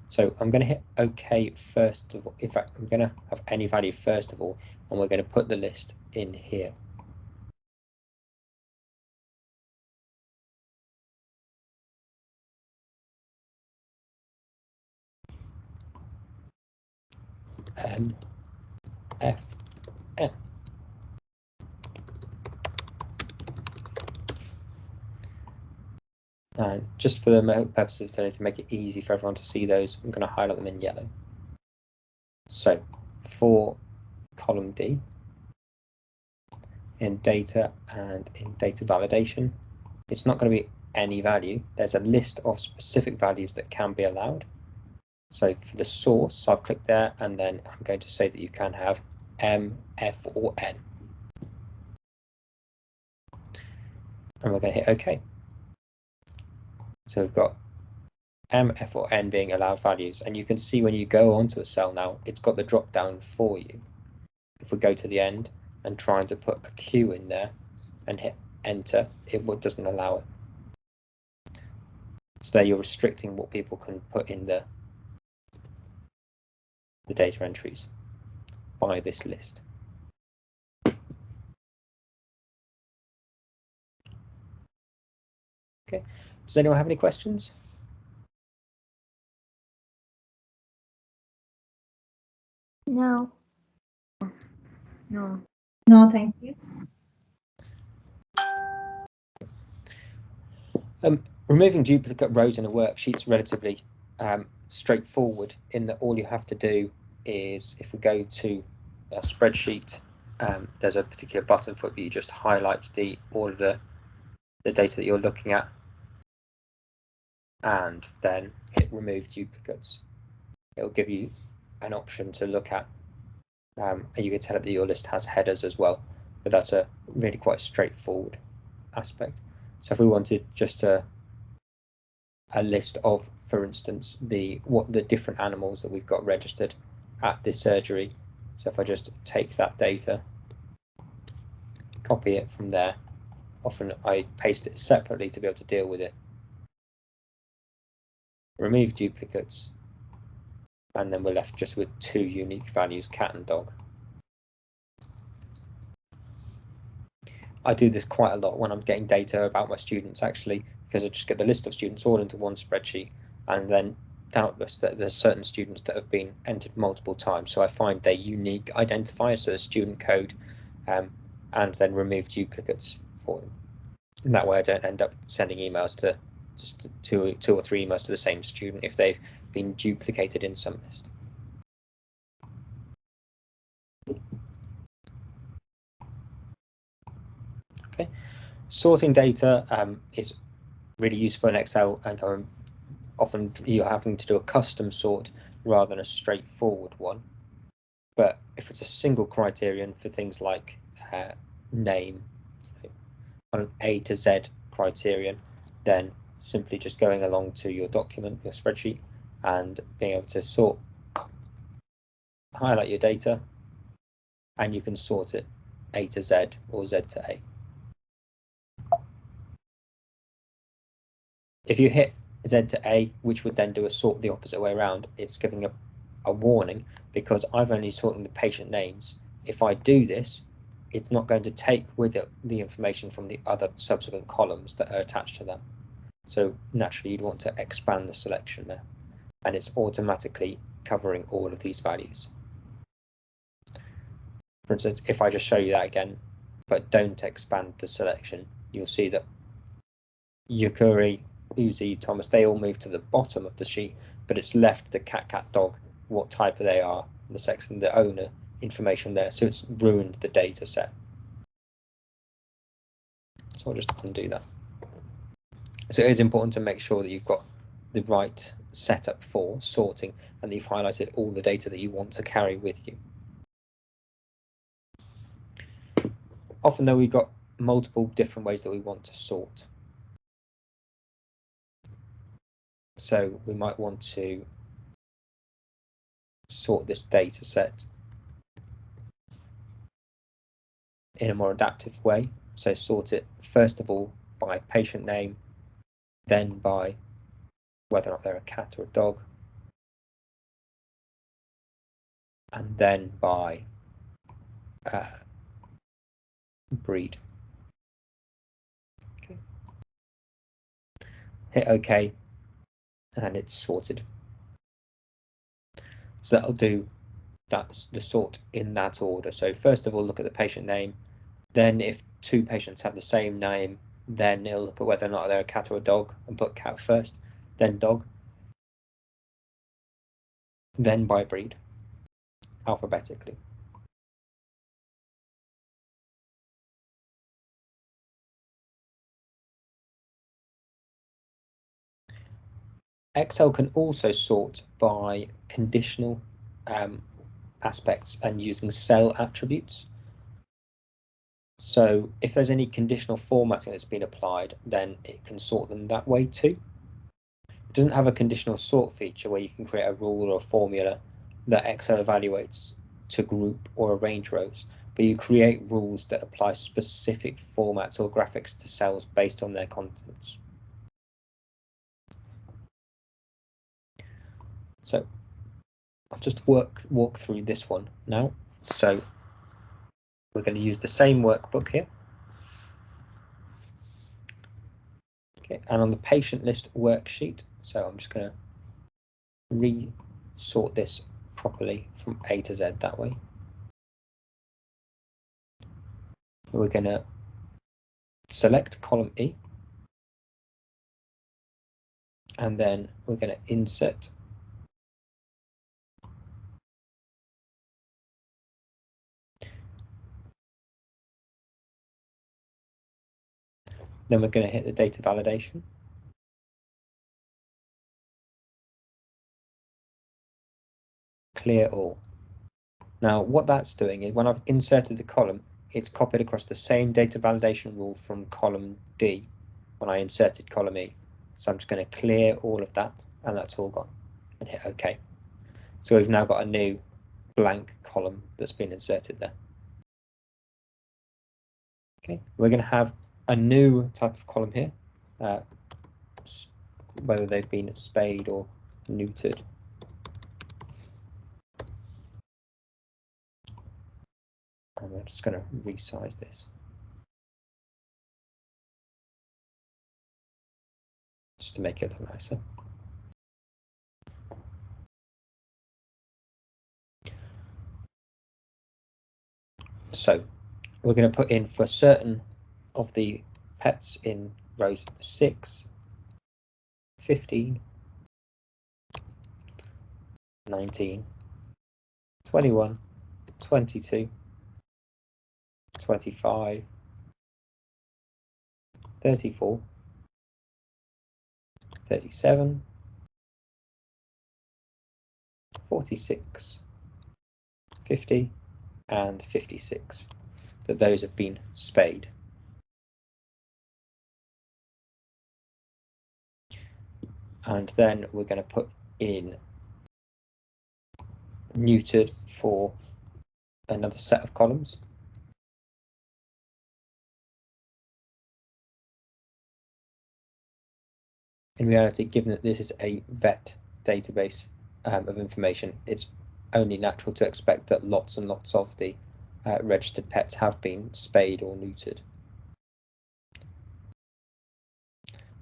So I'm going to hit OK first of all. In fact, I'm going to have any value first of all, and we're going to put the list in here. F N. And just for the purposes of today, to make it easy for everyone to see those, I'm going to highlight them in yellow. So for column D, in data and in data validation, it's not going to be any value. There's a list of specific values that can be allowed. So for the source, I've clicked there, and then I'm going to say that you can have M, F, or N. And we're going to hit OK. So we've got M, F, or N being allowed values, and you can see when you go onto a cell now, it's got the drop down for you. If we go to the end and trying to put a Q in there and hit enter, it doesn't allow it. So there you're restricting what people can put in the data entries by this list. Okay, does anyone have any questions? No. No. No, thank you. Removing duplicate rows in a worksheet is relatively straightforward in that all you have to do is, if we go to a spreadsheet, there's a particular button for it, but you just highlight all of the data that you're looking at and then hit remove duplicates. It'll give you an option to look at, and you can tell it that your list has headers as well, but that's a really quite straightforward aspect. So if we wanted just a list of, for instance, the different animals that we've got registered at this surgery. So if I just take that data, copy it from there, often I paste it separately to be able to deal with it. Remove duplicates, and then we're left just with 2 unique values, cat and dog. I do this quite a lot when I'm getting data about my students, actually, because I just get the list of students all into one spreadsheet, and then doubtless that there's certain students that have been entered multiple times, so I find their unique identifiers, so the student code, and then remove duplicates for them. And that way I don't end up sending emails to just two or three emails to the same student if they've been duplicated in some list. Okay, sorting data is really useful in Excel, and often you're having to do a custom sort rather than a straightforward one. But if it's a single criterion for things like name, on an A to Z criterion, then simply just going along to your document, your spreadsheet, and being able to sort, highlight your data, and you can sort it A to Z or Z to A. If you hit Z to A, which would then do a sort the opposite way around, it's giving a warning because I've only sorted the patient names. If I do this, it's not going to take with it the information from the other subsequent columns that are attached to that. So naturally you'd want to expand the selection there, and it's automatically covering all of these values. For instance, if I just show you that again, but don't expand the selection, you'll see that Yukuri, Uzi, Thomas, they all move to the bottom of the sheet, but it's left the cat, dog, what type they are, the sex and the owner information there. So it's ruined the data set. So I'll just undo that. So it is important to make sure that you've got the right setup for sorting and that you've highlighted all the data that you want to carry with you. Often though, we've got multiple different ways that we want to sort. So we might want to sort this data set in a more adaptive way. So sort it first of all by patient name, then by whether or not they're a cat or a dog, and then by breed. Okay. Hit OK, and it's sorted. So that'll do that's the sort in that order. So first of all, look at the patient name. Then if 2 patients have the same name, then it'll look at whether or not they're a cat or a dog and put cat first, then dog, then by breed, alphabetically. Excel can also sort by conditional aspects and using cell attributes. So if there's any conditional formatting that's been applied, then it can sort them that way too. It doesn't have a conditional sort feature where you can create a rule or a formula that Excel evaluates to group or arrange rows, but you create rules that apply specific formats or graphics to cells based on their contents. So I'll just walk through this one now. So we're going to use the same workbook here. Okay, and on the patient list worksheet, so I'm just going to resort this properly from A to Z that way. We're going to select column E, and then we're going to insert then we're going to hit the data validation. Clear all. Now what that's doing is when I've inserted the column, it's copied across the same data validation rule from column D when I inserted column E. So I'm just going to clear all of that, and that's all gone, and hit OK. So we've now got a new blank column that's been inserted there. Okay, we're going to have a new type of column here, whether they've been spayed or neutered. And we're just going to resize this just to make it look nicer. So we're going to put in for certain of the pets in rows 6, 15, 19, 21, 22, 25, 34, 37, 46, 50, and 56, that those have been spayed. And then we're going to put in neutered for another set of columns. In reality, given that this is a vet database of information, it's only natural to expect that lots and lots of the registered pets have been spayed or neutered.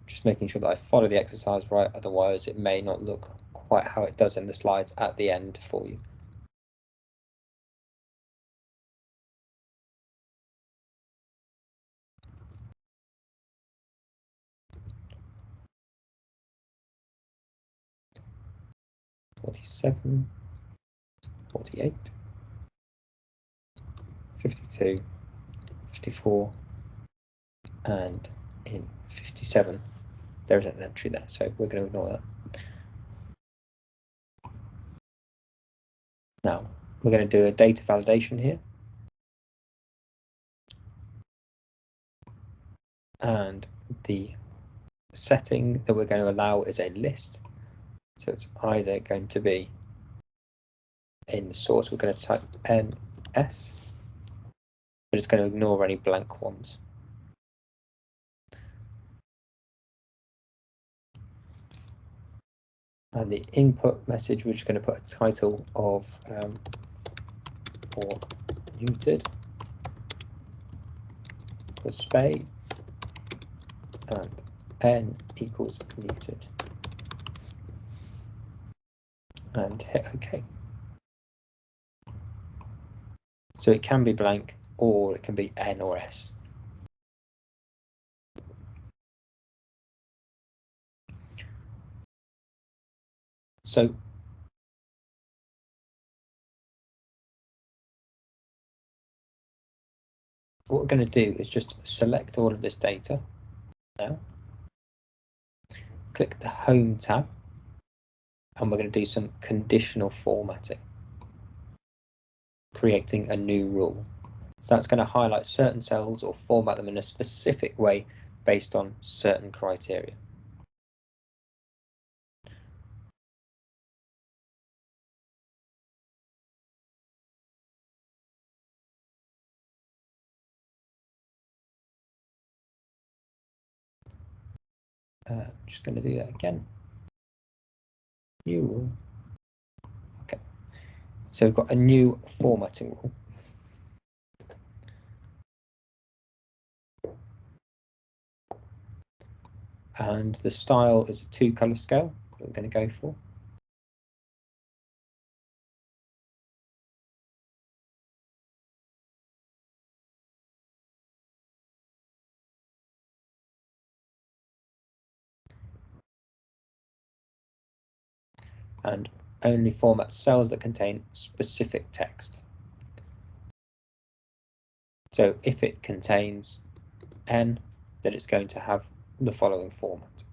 Just making sure that I follow the exercise right, otherwise it may not look quite how it does in the slides at the end for you. (47), 48, 52, 54, and in 57 there isn't an entry there, so we're going to ignore that. Now we're going to do a data validation here, and the setting that we're going to allow is a list, so it's either going to be in the source we're going to type NS, but it's going to ignore any blank ones. And the input message, we're just going to put a title of or neutered for spay, and N equals neutered, and hit OK. So it can be blank or it can be N or S. So what we're going to do is just select all of this data now, click the Home tab, and we're going to do some conditional formatting, creating a new rule. So that's going to highlight certain cells or format them in a specific way based on certain criteria. Just going to do that again. New rule. Okay, so we've got a new formatting rule. And the style is a 2-color scale that we're going to go for. And only format cells that contain specific text. So if it contains N, then it's going to have the following format.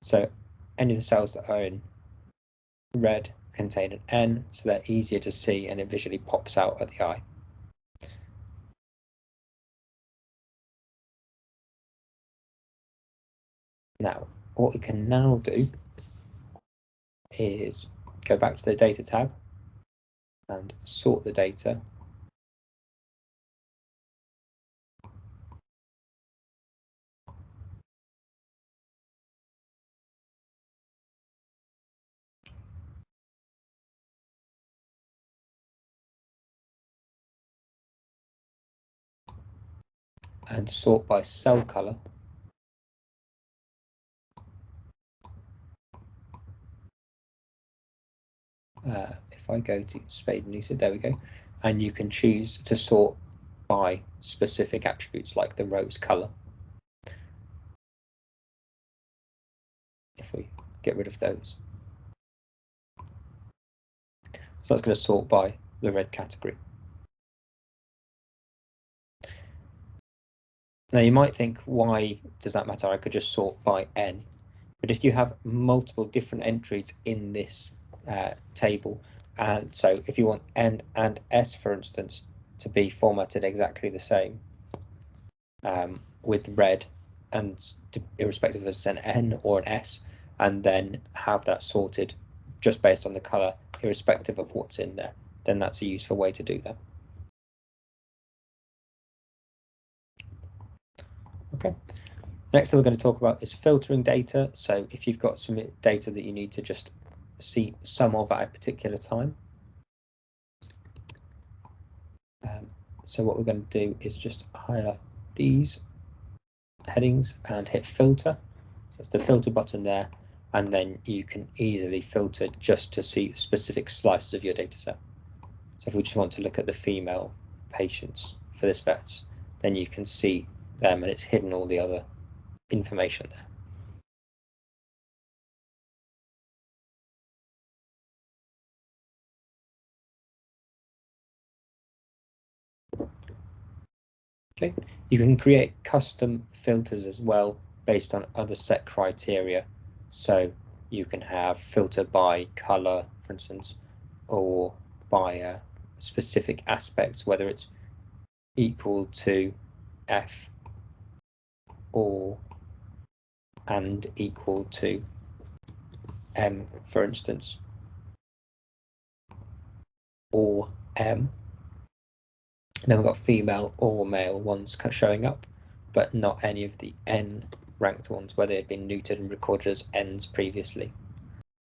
So any of the cells that are in red contain an N, so they're easier to see and it visually pops out at the eye. Now, what we can now do is go back to the data tab and sort the data. And sort by cell color. If I go to spade neuter, there we go, and you can choose to sort by specific attributes like the rose color. If we get rid of those, so that's going to sort by the red category. Now you might think, why does that matter? I could just sort by N, but if you have multiple different entries in this table, and so if you want N and S, for instance, to be formatted exactly the same, with red, and irrespective of it's an N or an S, and then have that sorted just based on the color, irrespective of what's in there, then that's a useful way to do that. Okay. Next thing we're going to talk about is filtering data. So if you've got some data that you need to just see some of at a particular time. So what we're going to do is just highlight these headings and hit filter. So that's the filter button there, and then you can easily filter just to see specific slices of your data set. So if we just want to look at the female patients for this vets, then you can see them and it's hidden all the other information there. Okay, you can create custom filters as well based on other set criteria. So you can have filter by color, for instance, or by specific aspects, whether it's equal to F or and equal to M, for instance, or M. Then we've got female or male ones showing up, but not any of the N ranked ones where they had been neutered and recorded as N's previously.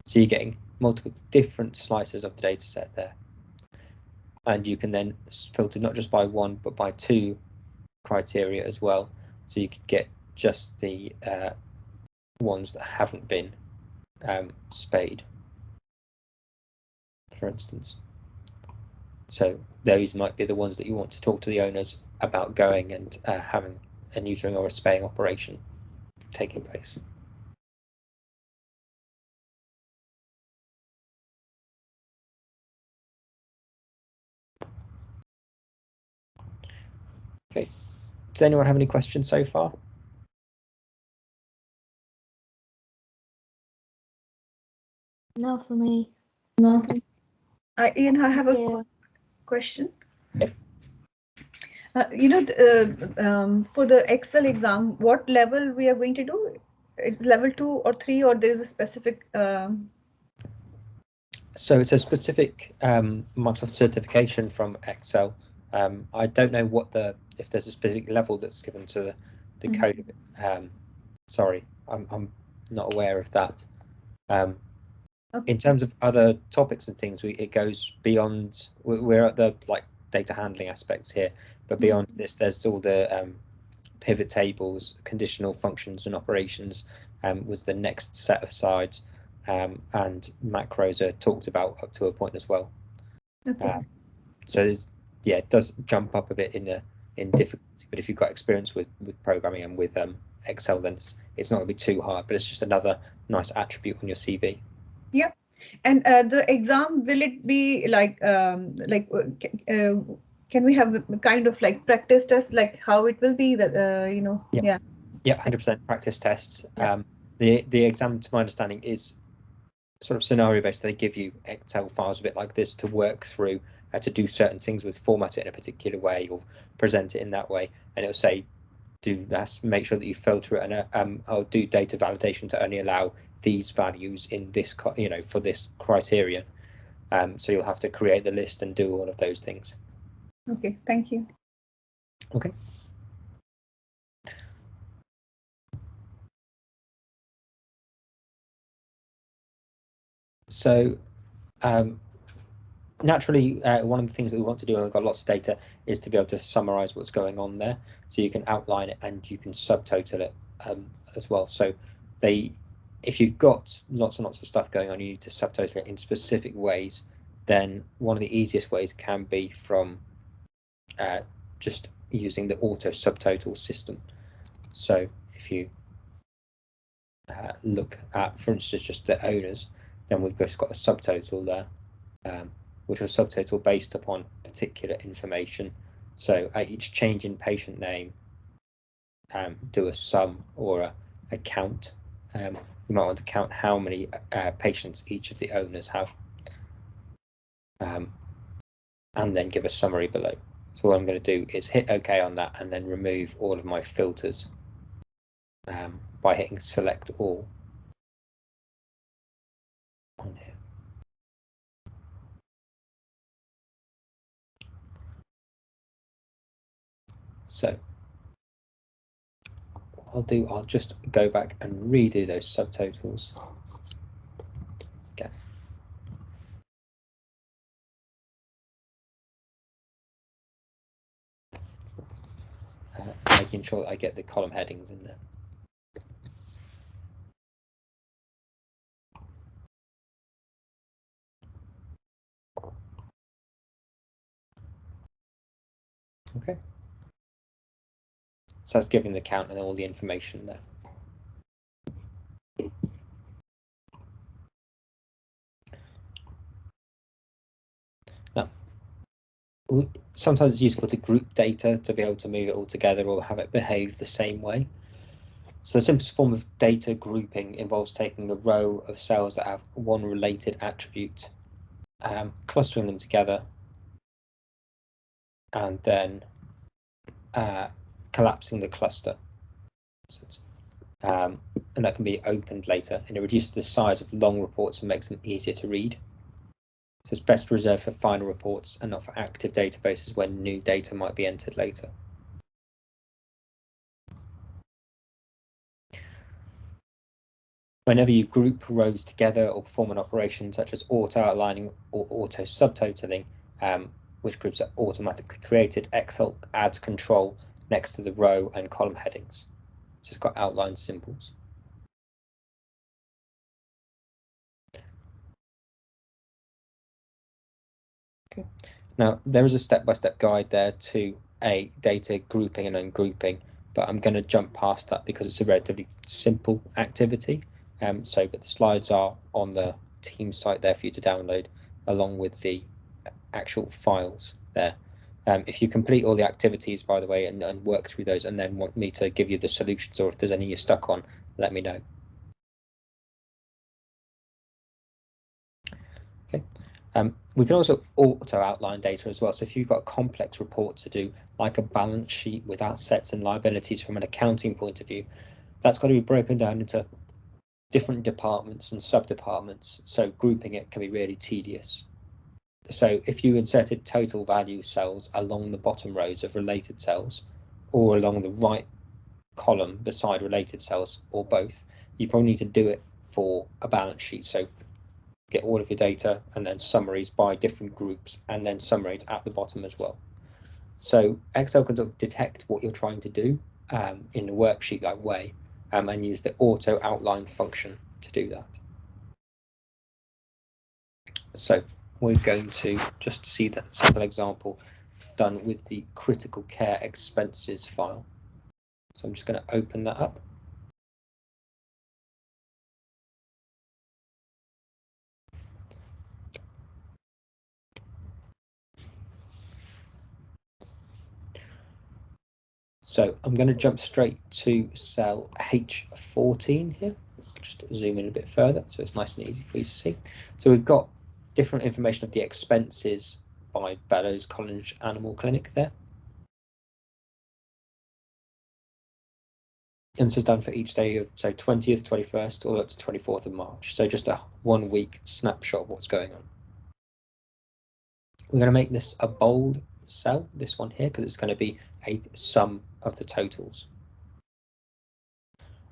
So you're getting multiple different slices of the data set there. And you can then filter not just by one, but by two criteria as well. So you could get just the ones that haven't been spayed, for instance. So those might be the ones that you want to talk to the owners about going and having a neutering or a spaying operation taking place. Okay, does anyone have any questions so far? No, for me. No. Ian, I have a Yeah. question. Yep. For the Excel exam, what level we are going to do? It's level 2 or 3, or there is a specific. So it's a specific Microsoft certification from Excel. I don't know if there's a specific level that's given to the code. Sorry, I'm not aware of that. Okay. In terms of other topics and things, it goes beyond. We're at the data handling aspects here, but beyond this, there's all the pivot tables, conditional functions and operations was the next set of slides, and macros are talked about up to a point as well. Okay. So there's, yeah, it does jump up a bit in difficulty, but if you've got experience with programming and with Excel, then it's not going to be too hard, but it's just another nice attribute on your CV. Yeah. And the exam, will it be like can we have a kind of like practice test, like how it will be, you know? Yeah. Yeah, 100% practice tests. Yeah. The exam, to my understanding, is sort of scenario based. They give you Excel files a bit like this to work through, to do certain things with, format it in a particular way or present it in that way, and it'll say do that, make sure that you filter it, and I'll do data validation to only allow these values in this, you know, for this criterion. So you'll have to create the list and do all of those things. Okay, thank you. Okay. So naturally, one of the things that we want to do when we've got lots of data is to be able to summarize what's going on there. So you can outline it and you can subtotal it as well. So if you've got lots and lots of stuff going on, you need to subtotal it in specific ways, then one of the easiest ways can be from just using the auto subtotal system. So if you look at, for instance, just the owners, then we've just got a subtotal there, which will subtotal based upon particular information. So at each change in patient name, do a sum or a count. You might want to count how many patients each of the owners have, and then give a summary below. So what I'm going to do is hit OK on that and then remove all of my filters by hitting select all on here. So what I'll just go back and redo those subtotals again. Making sure that I get the column headings in there. Okay. So that's giving the count and all the information there. Now, sometimes it's useful to group data to be able to move it all together or have it behave the same way. So the simplest form of data grouping involves taking a row of cells that have one related attribute, clustering them together, and then collapsing the cluster. And that can be opened later, and it reduces the size of long reports and makes them easier to read. So it's best reserved for final reports and not for active databases when new data might be entered later. Whenever you group rows together or perform an operation such as auto-outlining or auto-subtotaling, which groups are automatically created, Excel adds control next to the row and column headings. So it's got outline symbols. Okay. Now there is a step-by-step guide there to data grouping and ungrouping, but I'm going to jump past that because it's a relatively simple activity. But the slides are on the team site there for you to download, along with the actual files there. If you complete all the activities, by the way, and work through those, and then want me to give you the solutions, or if there's any you're stuck on, let me know. Okay. We can also auto outline data as well. So if you've got a complex report to do, like a balance sheet with assets and liabilities from an accounting point of view, that's got to be broken down into different departments and sub-departments. So grouping it can be really tedious. So if you inserted total value cells along the bottom rows of related cells, or along the right column beside related cells, or both, you probably need to do it for a balance sheet. So get all of your data and then summaries by different groups, and then summaries at the bottom as well. So Excel can detect what you're trying to do, in a worksheet-like way, and use the auto outline function to do that. So we're going to just see that simple example done with the critical care expenses file. So I'm just going to open that up. So I'm going to jump straight to cell H14 here, just zoom in a bit further so it's nice and easy for you to see. So we've got different information of the expenses by Bellows College Animal Clinic there. And this is done for each day of, so 20th, 21st, all up to 24th of March. So just a 1 week snapshot of what's going on. We're going to make this a bold cell, this one here, because it's going to be a sum of the totals.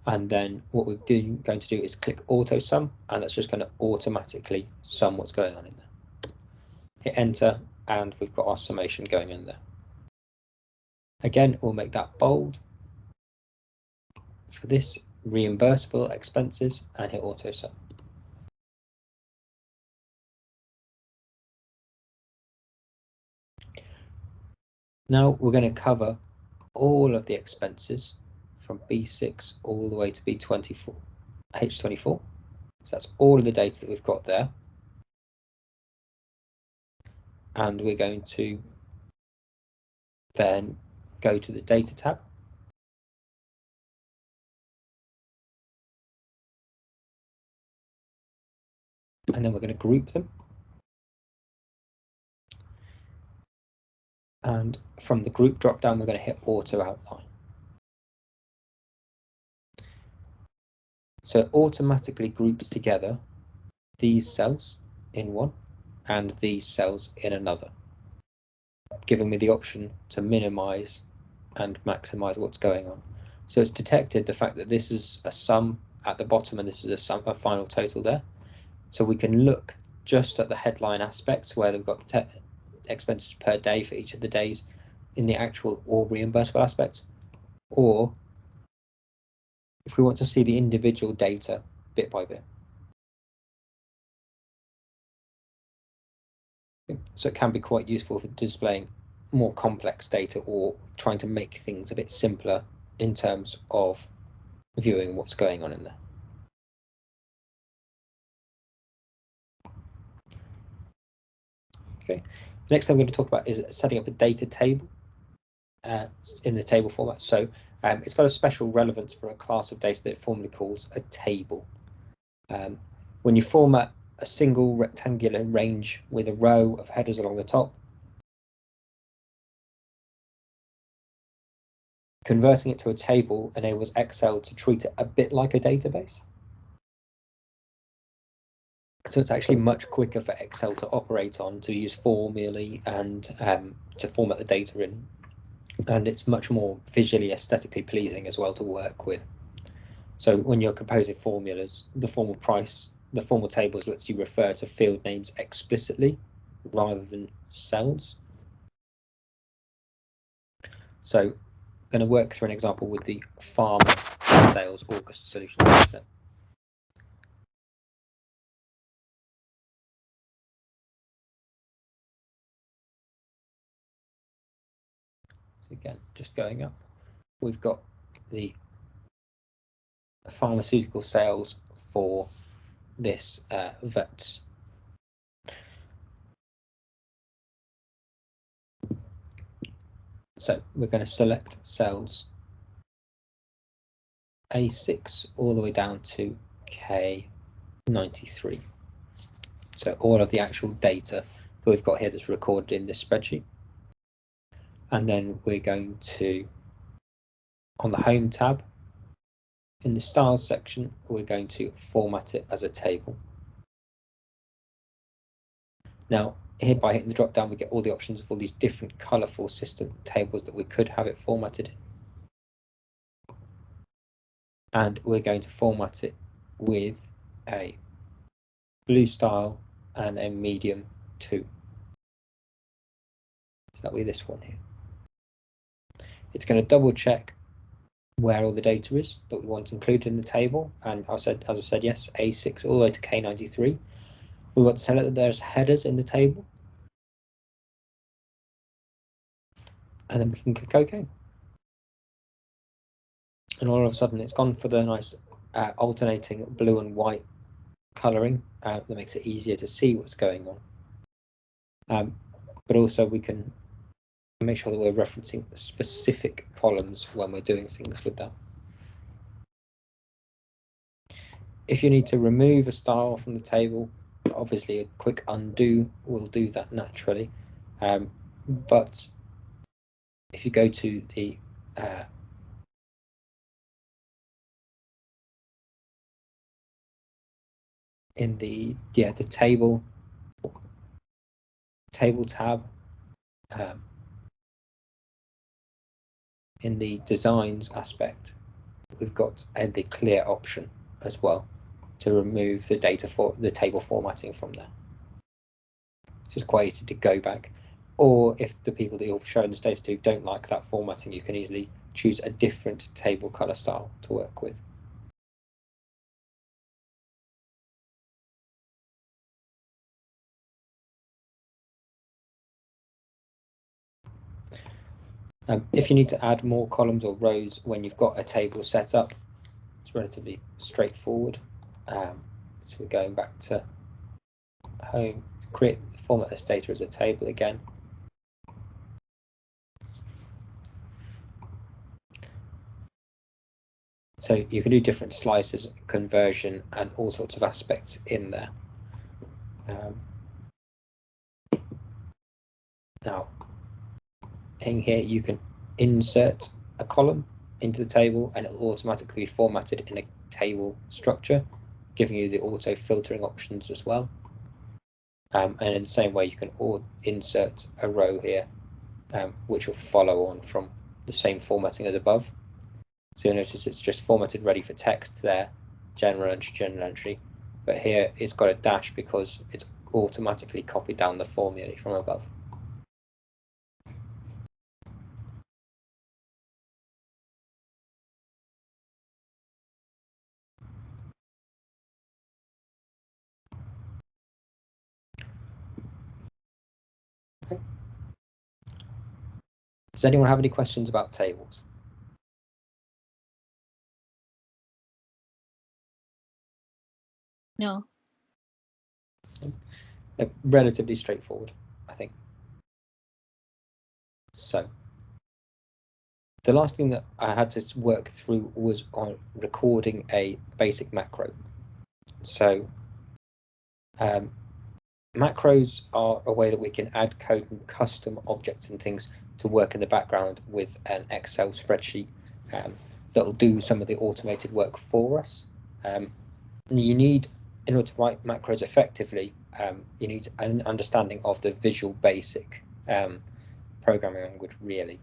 And then what we're going to do is click auto sum, and that's just going to automatically sum what's going on in there. Hit enter, and we've got our summation going in there. Again, we'll make that bold. For this, reimbursable expenses, and hit auto sum. Now we're going to cover all of the expenses from B6 all the way to B24, H24. So that's all of the data that we've got there. And we're going to then go to the data tab. And then we're going to group them. And from the group drop down, we're going to hit auto outline. So it automatically groups together these cells in one and these cells in another, giving me the option to minimize and maximize what's going on. So it's detected the fact that this is a sum at the bottom and this is a final total there. So we can look just at the headline aspects where they've got the expenses per day for each of the days in the actual or reimbursable aspects, or if we want to see the individual data bit by bit. So it can be quite useful for displaying more complex data or trying to make things a bit simpler in terms of viewing what's going on in there. Okay, next thing I'm going to talk about is setting up a data table in the table format. So it's got a special relevance for a class of data that it formally calls a table. When you format a single rectangular range with a row of headers along the top, converting it to a table enables Excel to treat it a bit like a database. So it's actually much quicker for Excel to operate on, to use formulae and to format the data in. And it's much more visually aesthetically pleasing as well to work with. So when you're composing formulas, the formal tables lets you refer to field names explicitly rather than cells. So I'm going to work through an example with the farmer sales August solution data. So again, just going up, we've got the pharmaceutical sales for this vets. So we're going to select cells A6 all the way down to K93. So all of the actual data that we've got here that's recorded in this spreadsheet. And then we're going to, on the Home tab, in the Styles section, we're going to format it as a table. Now, here by hitting the drop down, we get all the options of all these different colourful system tables that we could have it formatted in. And we're going to format it with a blue style and a medium 2. So that'll be this one here. It's going to double check where all the data is that we want included in the table. And as I said, yes, A6 all the way to K93. We want to tell it that there's headers in the table. And then we can click OK. And all of a sudden it's gone for the nice alternating blue and white colouring that makes it easier to see what's going on. But also we can make sure that we're referencing specific columns when we're doing things with that. If you need to remove a style from the table, obviously a quick undo will do that naturally. But if you go to the in the table tab, in the designs aspect, we've got the clear option as well to remove the data for the table formatting from there. It's just quite easy to go back, or if the people that you're showing this data to don't like that formatting, you can easily choose a different table color style to work with. If you need to add more columns or rows when you've got a table set up, it's relatively straightforward. So we're going back to home to format this data as a table again. So you can do different slices, conversion, and all sorts of aspects in there. Now, in here you can insert a column into the table and it will automatically be formatted in a table structure, giving you the auto filtering options as well. And in the same way you can insert a row here, which will follow on from the same formatting as above. So you'll notice it's just formatted ready for text there, general entry, but here it's got a dash because it's automatically copied down the formula from above. Okay. Does anyone have any questions about tables? No. They're relatively straightforward, I think. So the last thing that I had to work through was on recording a basic macro. So macros are a way that we can add code and custom objects and things to work in the background with an Excel spreadsheet that will do some of the automated work for us. You need, in order to write macros effectively, you need an understanding of the Visual Basic programming language, really.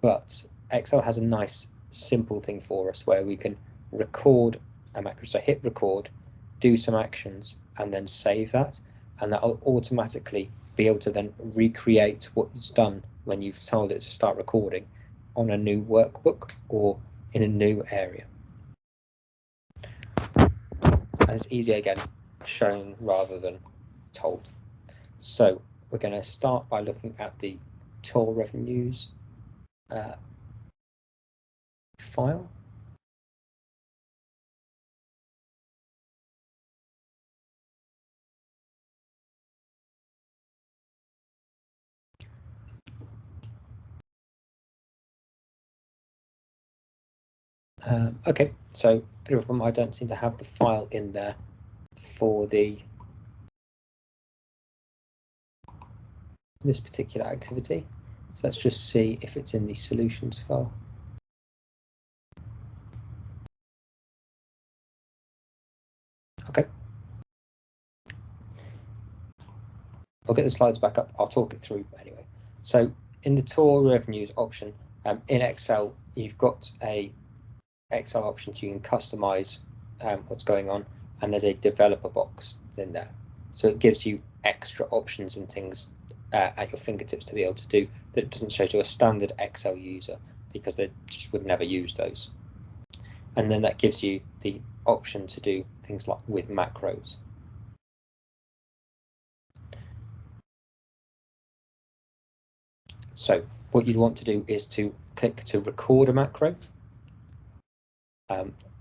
But Excel has a nice simple thing for us where we can record a macro. So hit record, do some actions, and then save that, and that will automatically be able to then recreate what's done when you've told it to start recording on a new workbook or in a new area. And it's easier again, shown rather than told. So we're going to start by looking at the tour revenues file. Okay, so bit of a problem, I don't seem to have the file in there for this particular activity. So let's just see if it's in the solutions file. Okay. I'll get the slides back up. I'll talk it through anyway. So in the tour revenues option, in Excel, you've got a Excel option so you can customize what's going on, and there's a developer box in there. So it gives you extra options and things at your fingertips to be able to do that it doesn't show to a standard Excel user because they just would never use those. and then that gives you the option to do things like with macros. So what you'd want to do is to click to record a macro.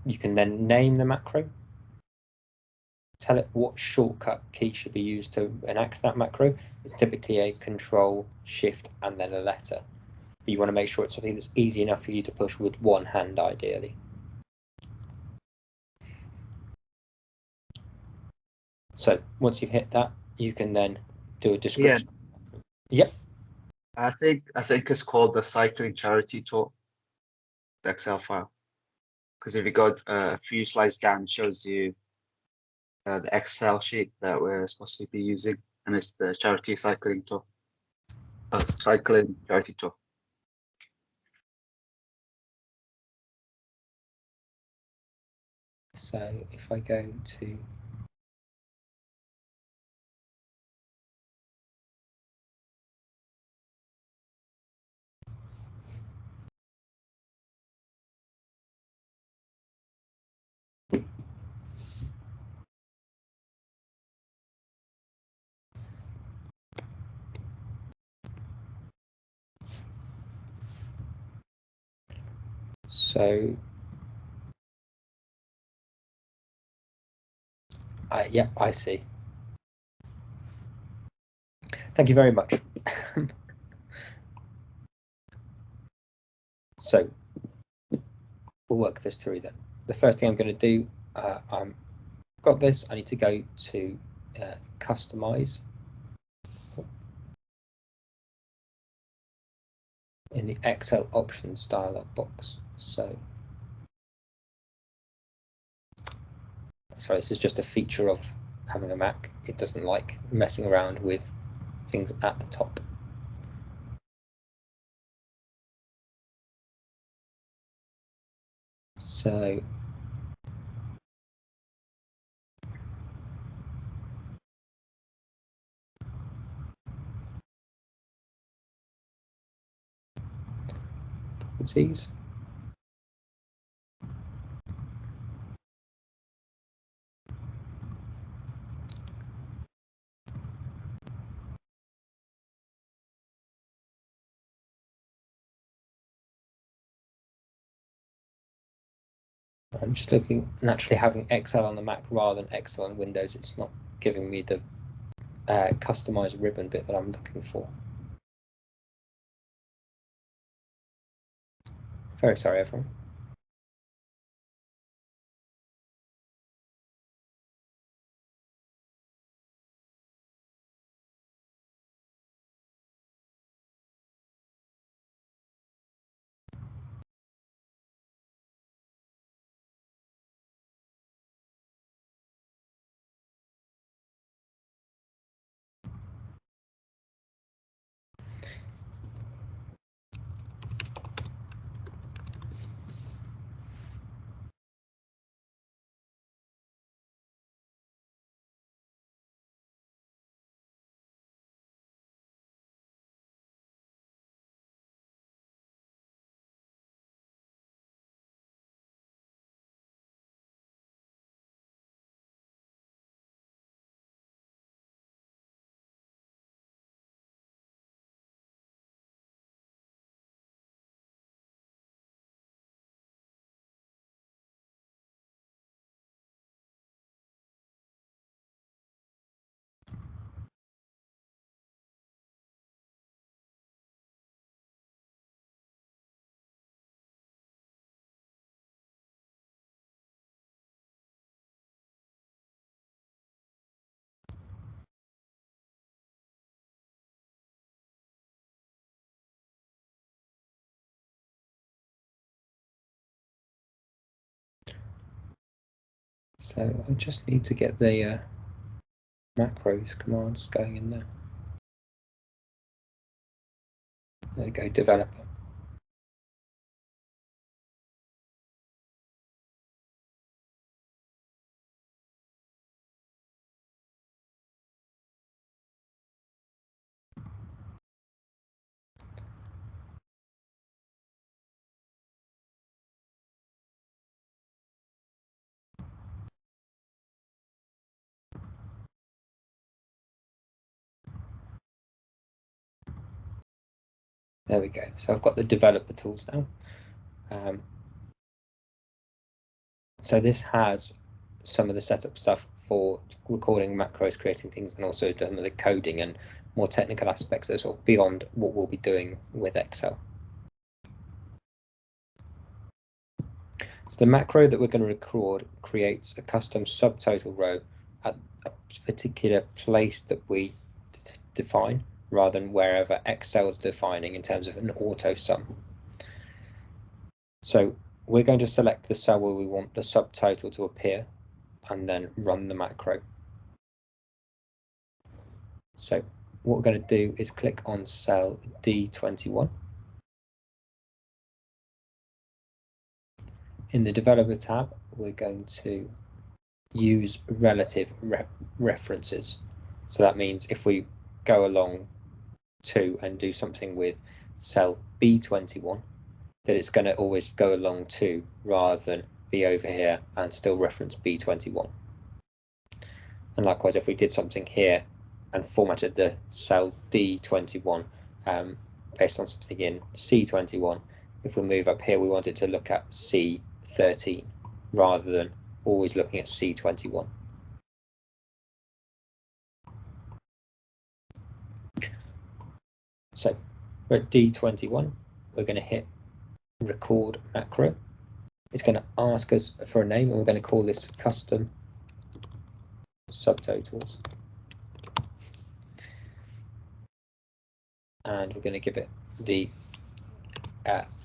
You can then name the macro, tell it what shortcut key should be used to enact that macro. It's typically a Control, Shift, and then a letter. But you want to make sure it's something that's easy enough for you to push with one hand, ideally. So once you've hit that, you can then do a description. Yep. I think it's called the cycling charity talk, the Excel file. Because if you go a few slides down, it shows you the Excel sheet that we're supposed to be using, and it's the charity cycling tool. Cycling charity tool. So if I go to yeah, I see. Thank you very much. So we'll work this through then. The first thing I'm going to do, I've got this. I need to go to customize in the Excel options dialog box. So sorry, this is just a feature of having a Mac. It doesn't like messing around with things at the top. So properties. I'm just looking, naturally having Excel on the Mac rather than Excel on Windows, it's not giving me the customize ribbon bit that I'm looking for. Very sorry, everyone. So I just need to get the macros commands going in there. There we go, developer. There we go. So I've got the developer tools now. So this has some of the setup stuff for recording macros, creating things, and also some of the coding and more technical aspects that are sort of beyond what we'll be doing with Excel. So the macro that we're going to record creates a custom subtotal row at a particular place that we define, rather than wherever Excel is defining in terms of an auto sum. So we're going to select the cell where we want the subtotal to appear and then run the macro. So what we're going to do is click on cell D21. In the developer tab, we're going to use relative references. So that means if we go along to and do something with cell B21, that it's going to always go along to rather than be over here and still reference B21. And likewise, if we did something here and formatted the cell D21 based on something in C21, if we move up here, we want it to look at C13 rather than always looking at C21. So we're at D21, we're going to hit record macro. It's going to ask us for a name, and we're going to call this custom subtotals. And we're going to give it the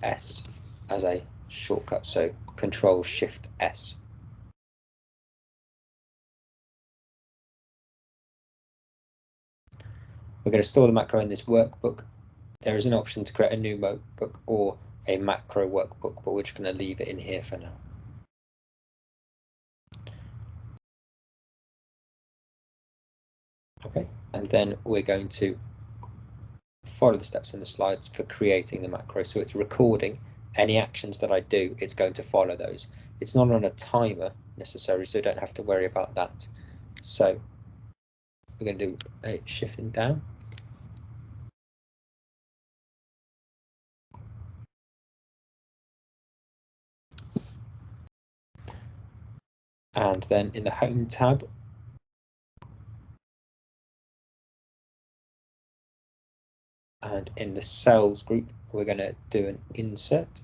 S as a shortcut, so Control-Shift-S. We're going to store the macro in this workbook. There is an option to create a new workbook or a macro workbook, but we're just going to leave it in here for now. Okay, and then we're going to follow the steps in the slides for creating the macro. So it's recording any actions that I do, it's going to follow those. It's not on a timer necessarily, so you don't have to worry about that. So we're going to do a shifting down. And then in the Home tab, and in the Cells group, we're going to do an insert.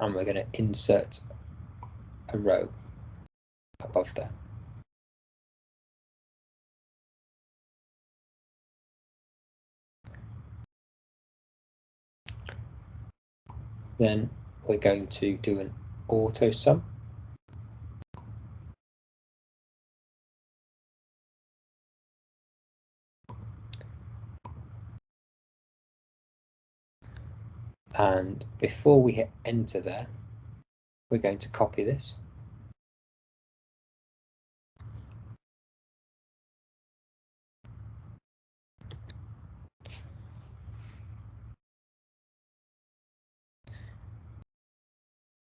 And we're going to insert a row above there. Then we're going to do an auto sum. And before we hit enter there, we're going to copy this.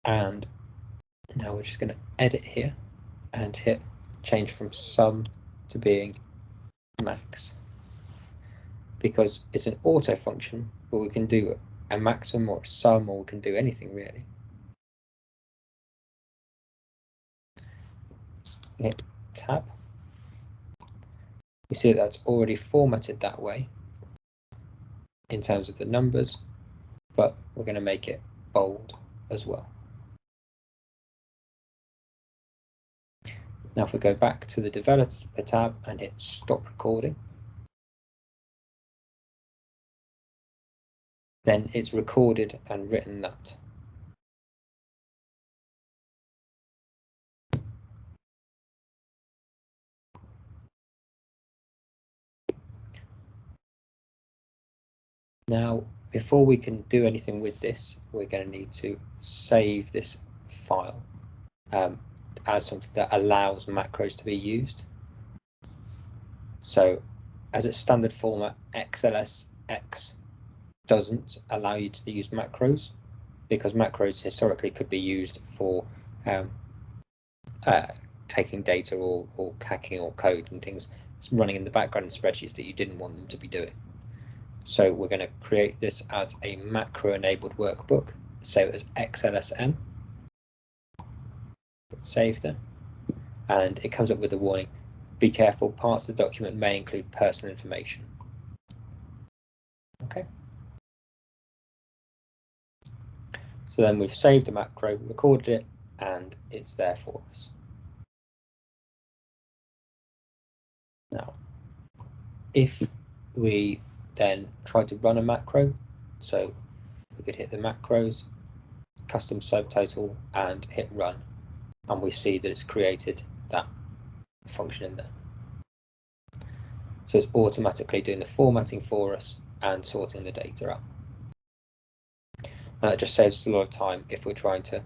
And now we're just going to edit here and hit change from sum to being max. Because it's an auto function, but we can do a maximum or a sum, or we can do anything really. Hit tab. You see that's already formatted that way in terms of the numbers, but we're going to make it bold as well. Now if we go back to the developer tab and hit stop recording, then it's recorded and written that. Now, before we can do anything with this, we're going to need to save this file as something that allows macros to be used. So as its standard format, XLSX doesn't allow you to use macros, because macros historically could be used for taking data or hacking or code and things running in the background in spreadsheets that you didn't want them to be doing. So we're going to create this as a macro enabled workbook, save it as XLSM, save them, and it comes up with a warning: be careful, parts of the document may include personal information. Okay. So then we've saved a macro, recorded it, and it's there for us. Now, if we then try to run a macro, so we could hit the macros, custom subtotal, and hit run, and we see that it's created that function in there. So it's automatically doing the formatting for us and sorting the data out. And that just saves us a lot of time if we're trying to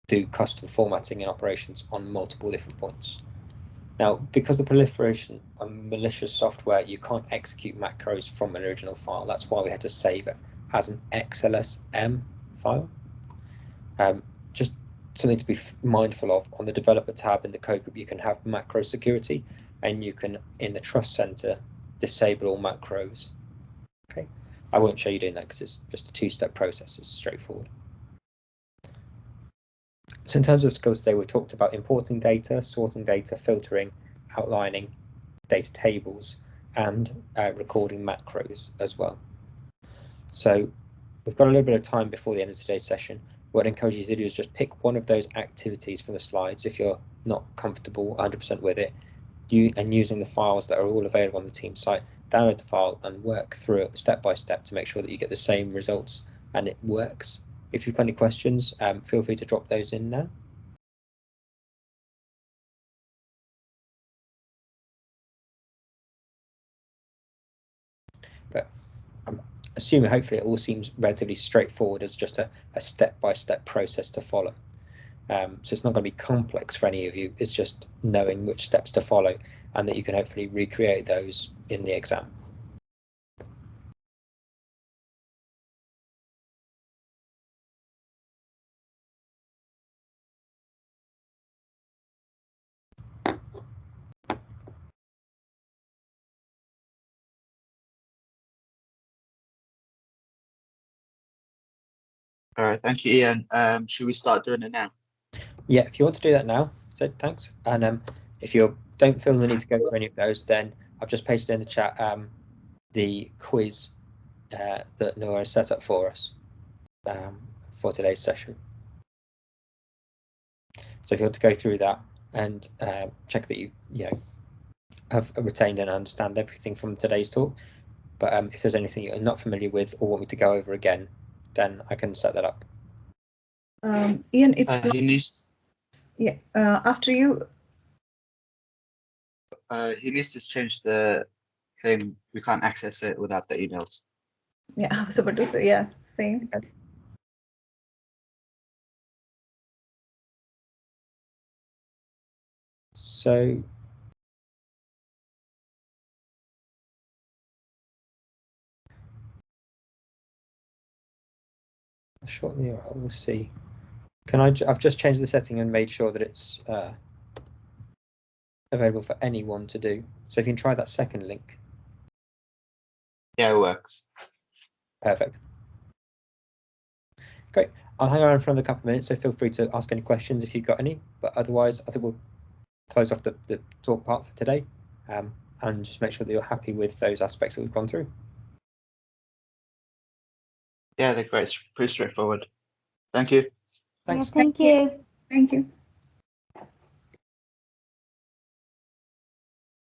do custom formatting and operations on multiple different points. Now, because of the proliferation of malicious software, you can't execute macros from an original file. That's why we had to save it as an XLSM file. Just something to be mindful of: on the developer tab in the code group, you can have macro security, and you can, in the trust center, disable all macros. Okay, I won't show you doing that because it's just a two-step process. It's straightforward. So in terms of skills today, we've talked about importing data, sorting data, filtering, outlining, data tables, and recording macros as well. So we've got a little bit of time before the end of today's session. What I'd encourage you to do is just pick one of those activities from the slides if you're not comfortable 100% with it, and using the files that are all available on the team site, download the file and work through it step by step to make sure that you get the same results and it works. If you've got any questions, feel free to drop those in now. But I'm assuming hopefully it all seems relatively straightforward as just a step-by-step process to follow. So it's not going to be complex for any of you. It's just knowing which steps to follow and that you can hopefully recreate those in the exam. All right, thank you, Ian. Should we start doing it now? Yeah, if you want to do that now, so thanks. And if you don't feel the need to go through any of those, then I've just pasted in the chat the quiz that Noah has set up for us for today's session. So if you want to go through that and check that you have retained and understand everything from today's talk, but if there's anything you're not familiar with or want me to go over again, then I can set that up. Ian, it's He needs. yeah. After you. He needs to change the thing. We can't access it without the emails. Yeah, I was about to say, yeah, same. Okay. So shortly we'll see. I've just changed the setting and made sure that it's available for anyone to do. So if you can try that second link. Yeah, it works. Perfect. Great. I'll hang around for another couple of minutes, so feel free to ask any questions if you've got any. But otherwise, I think we'll close off the talk part for today, and just make sure that you're happy with those aspects that we've gone through. Yeah, they're great. It's pretty straightforward. Thank you. Thanks. Yeah, thank you. Thank you.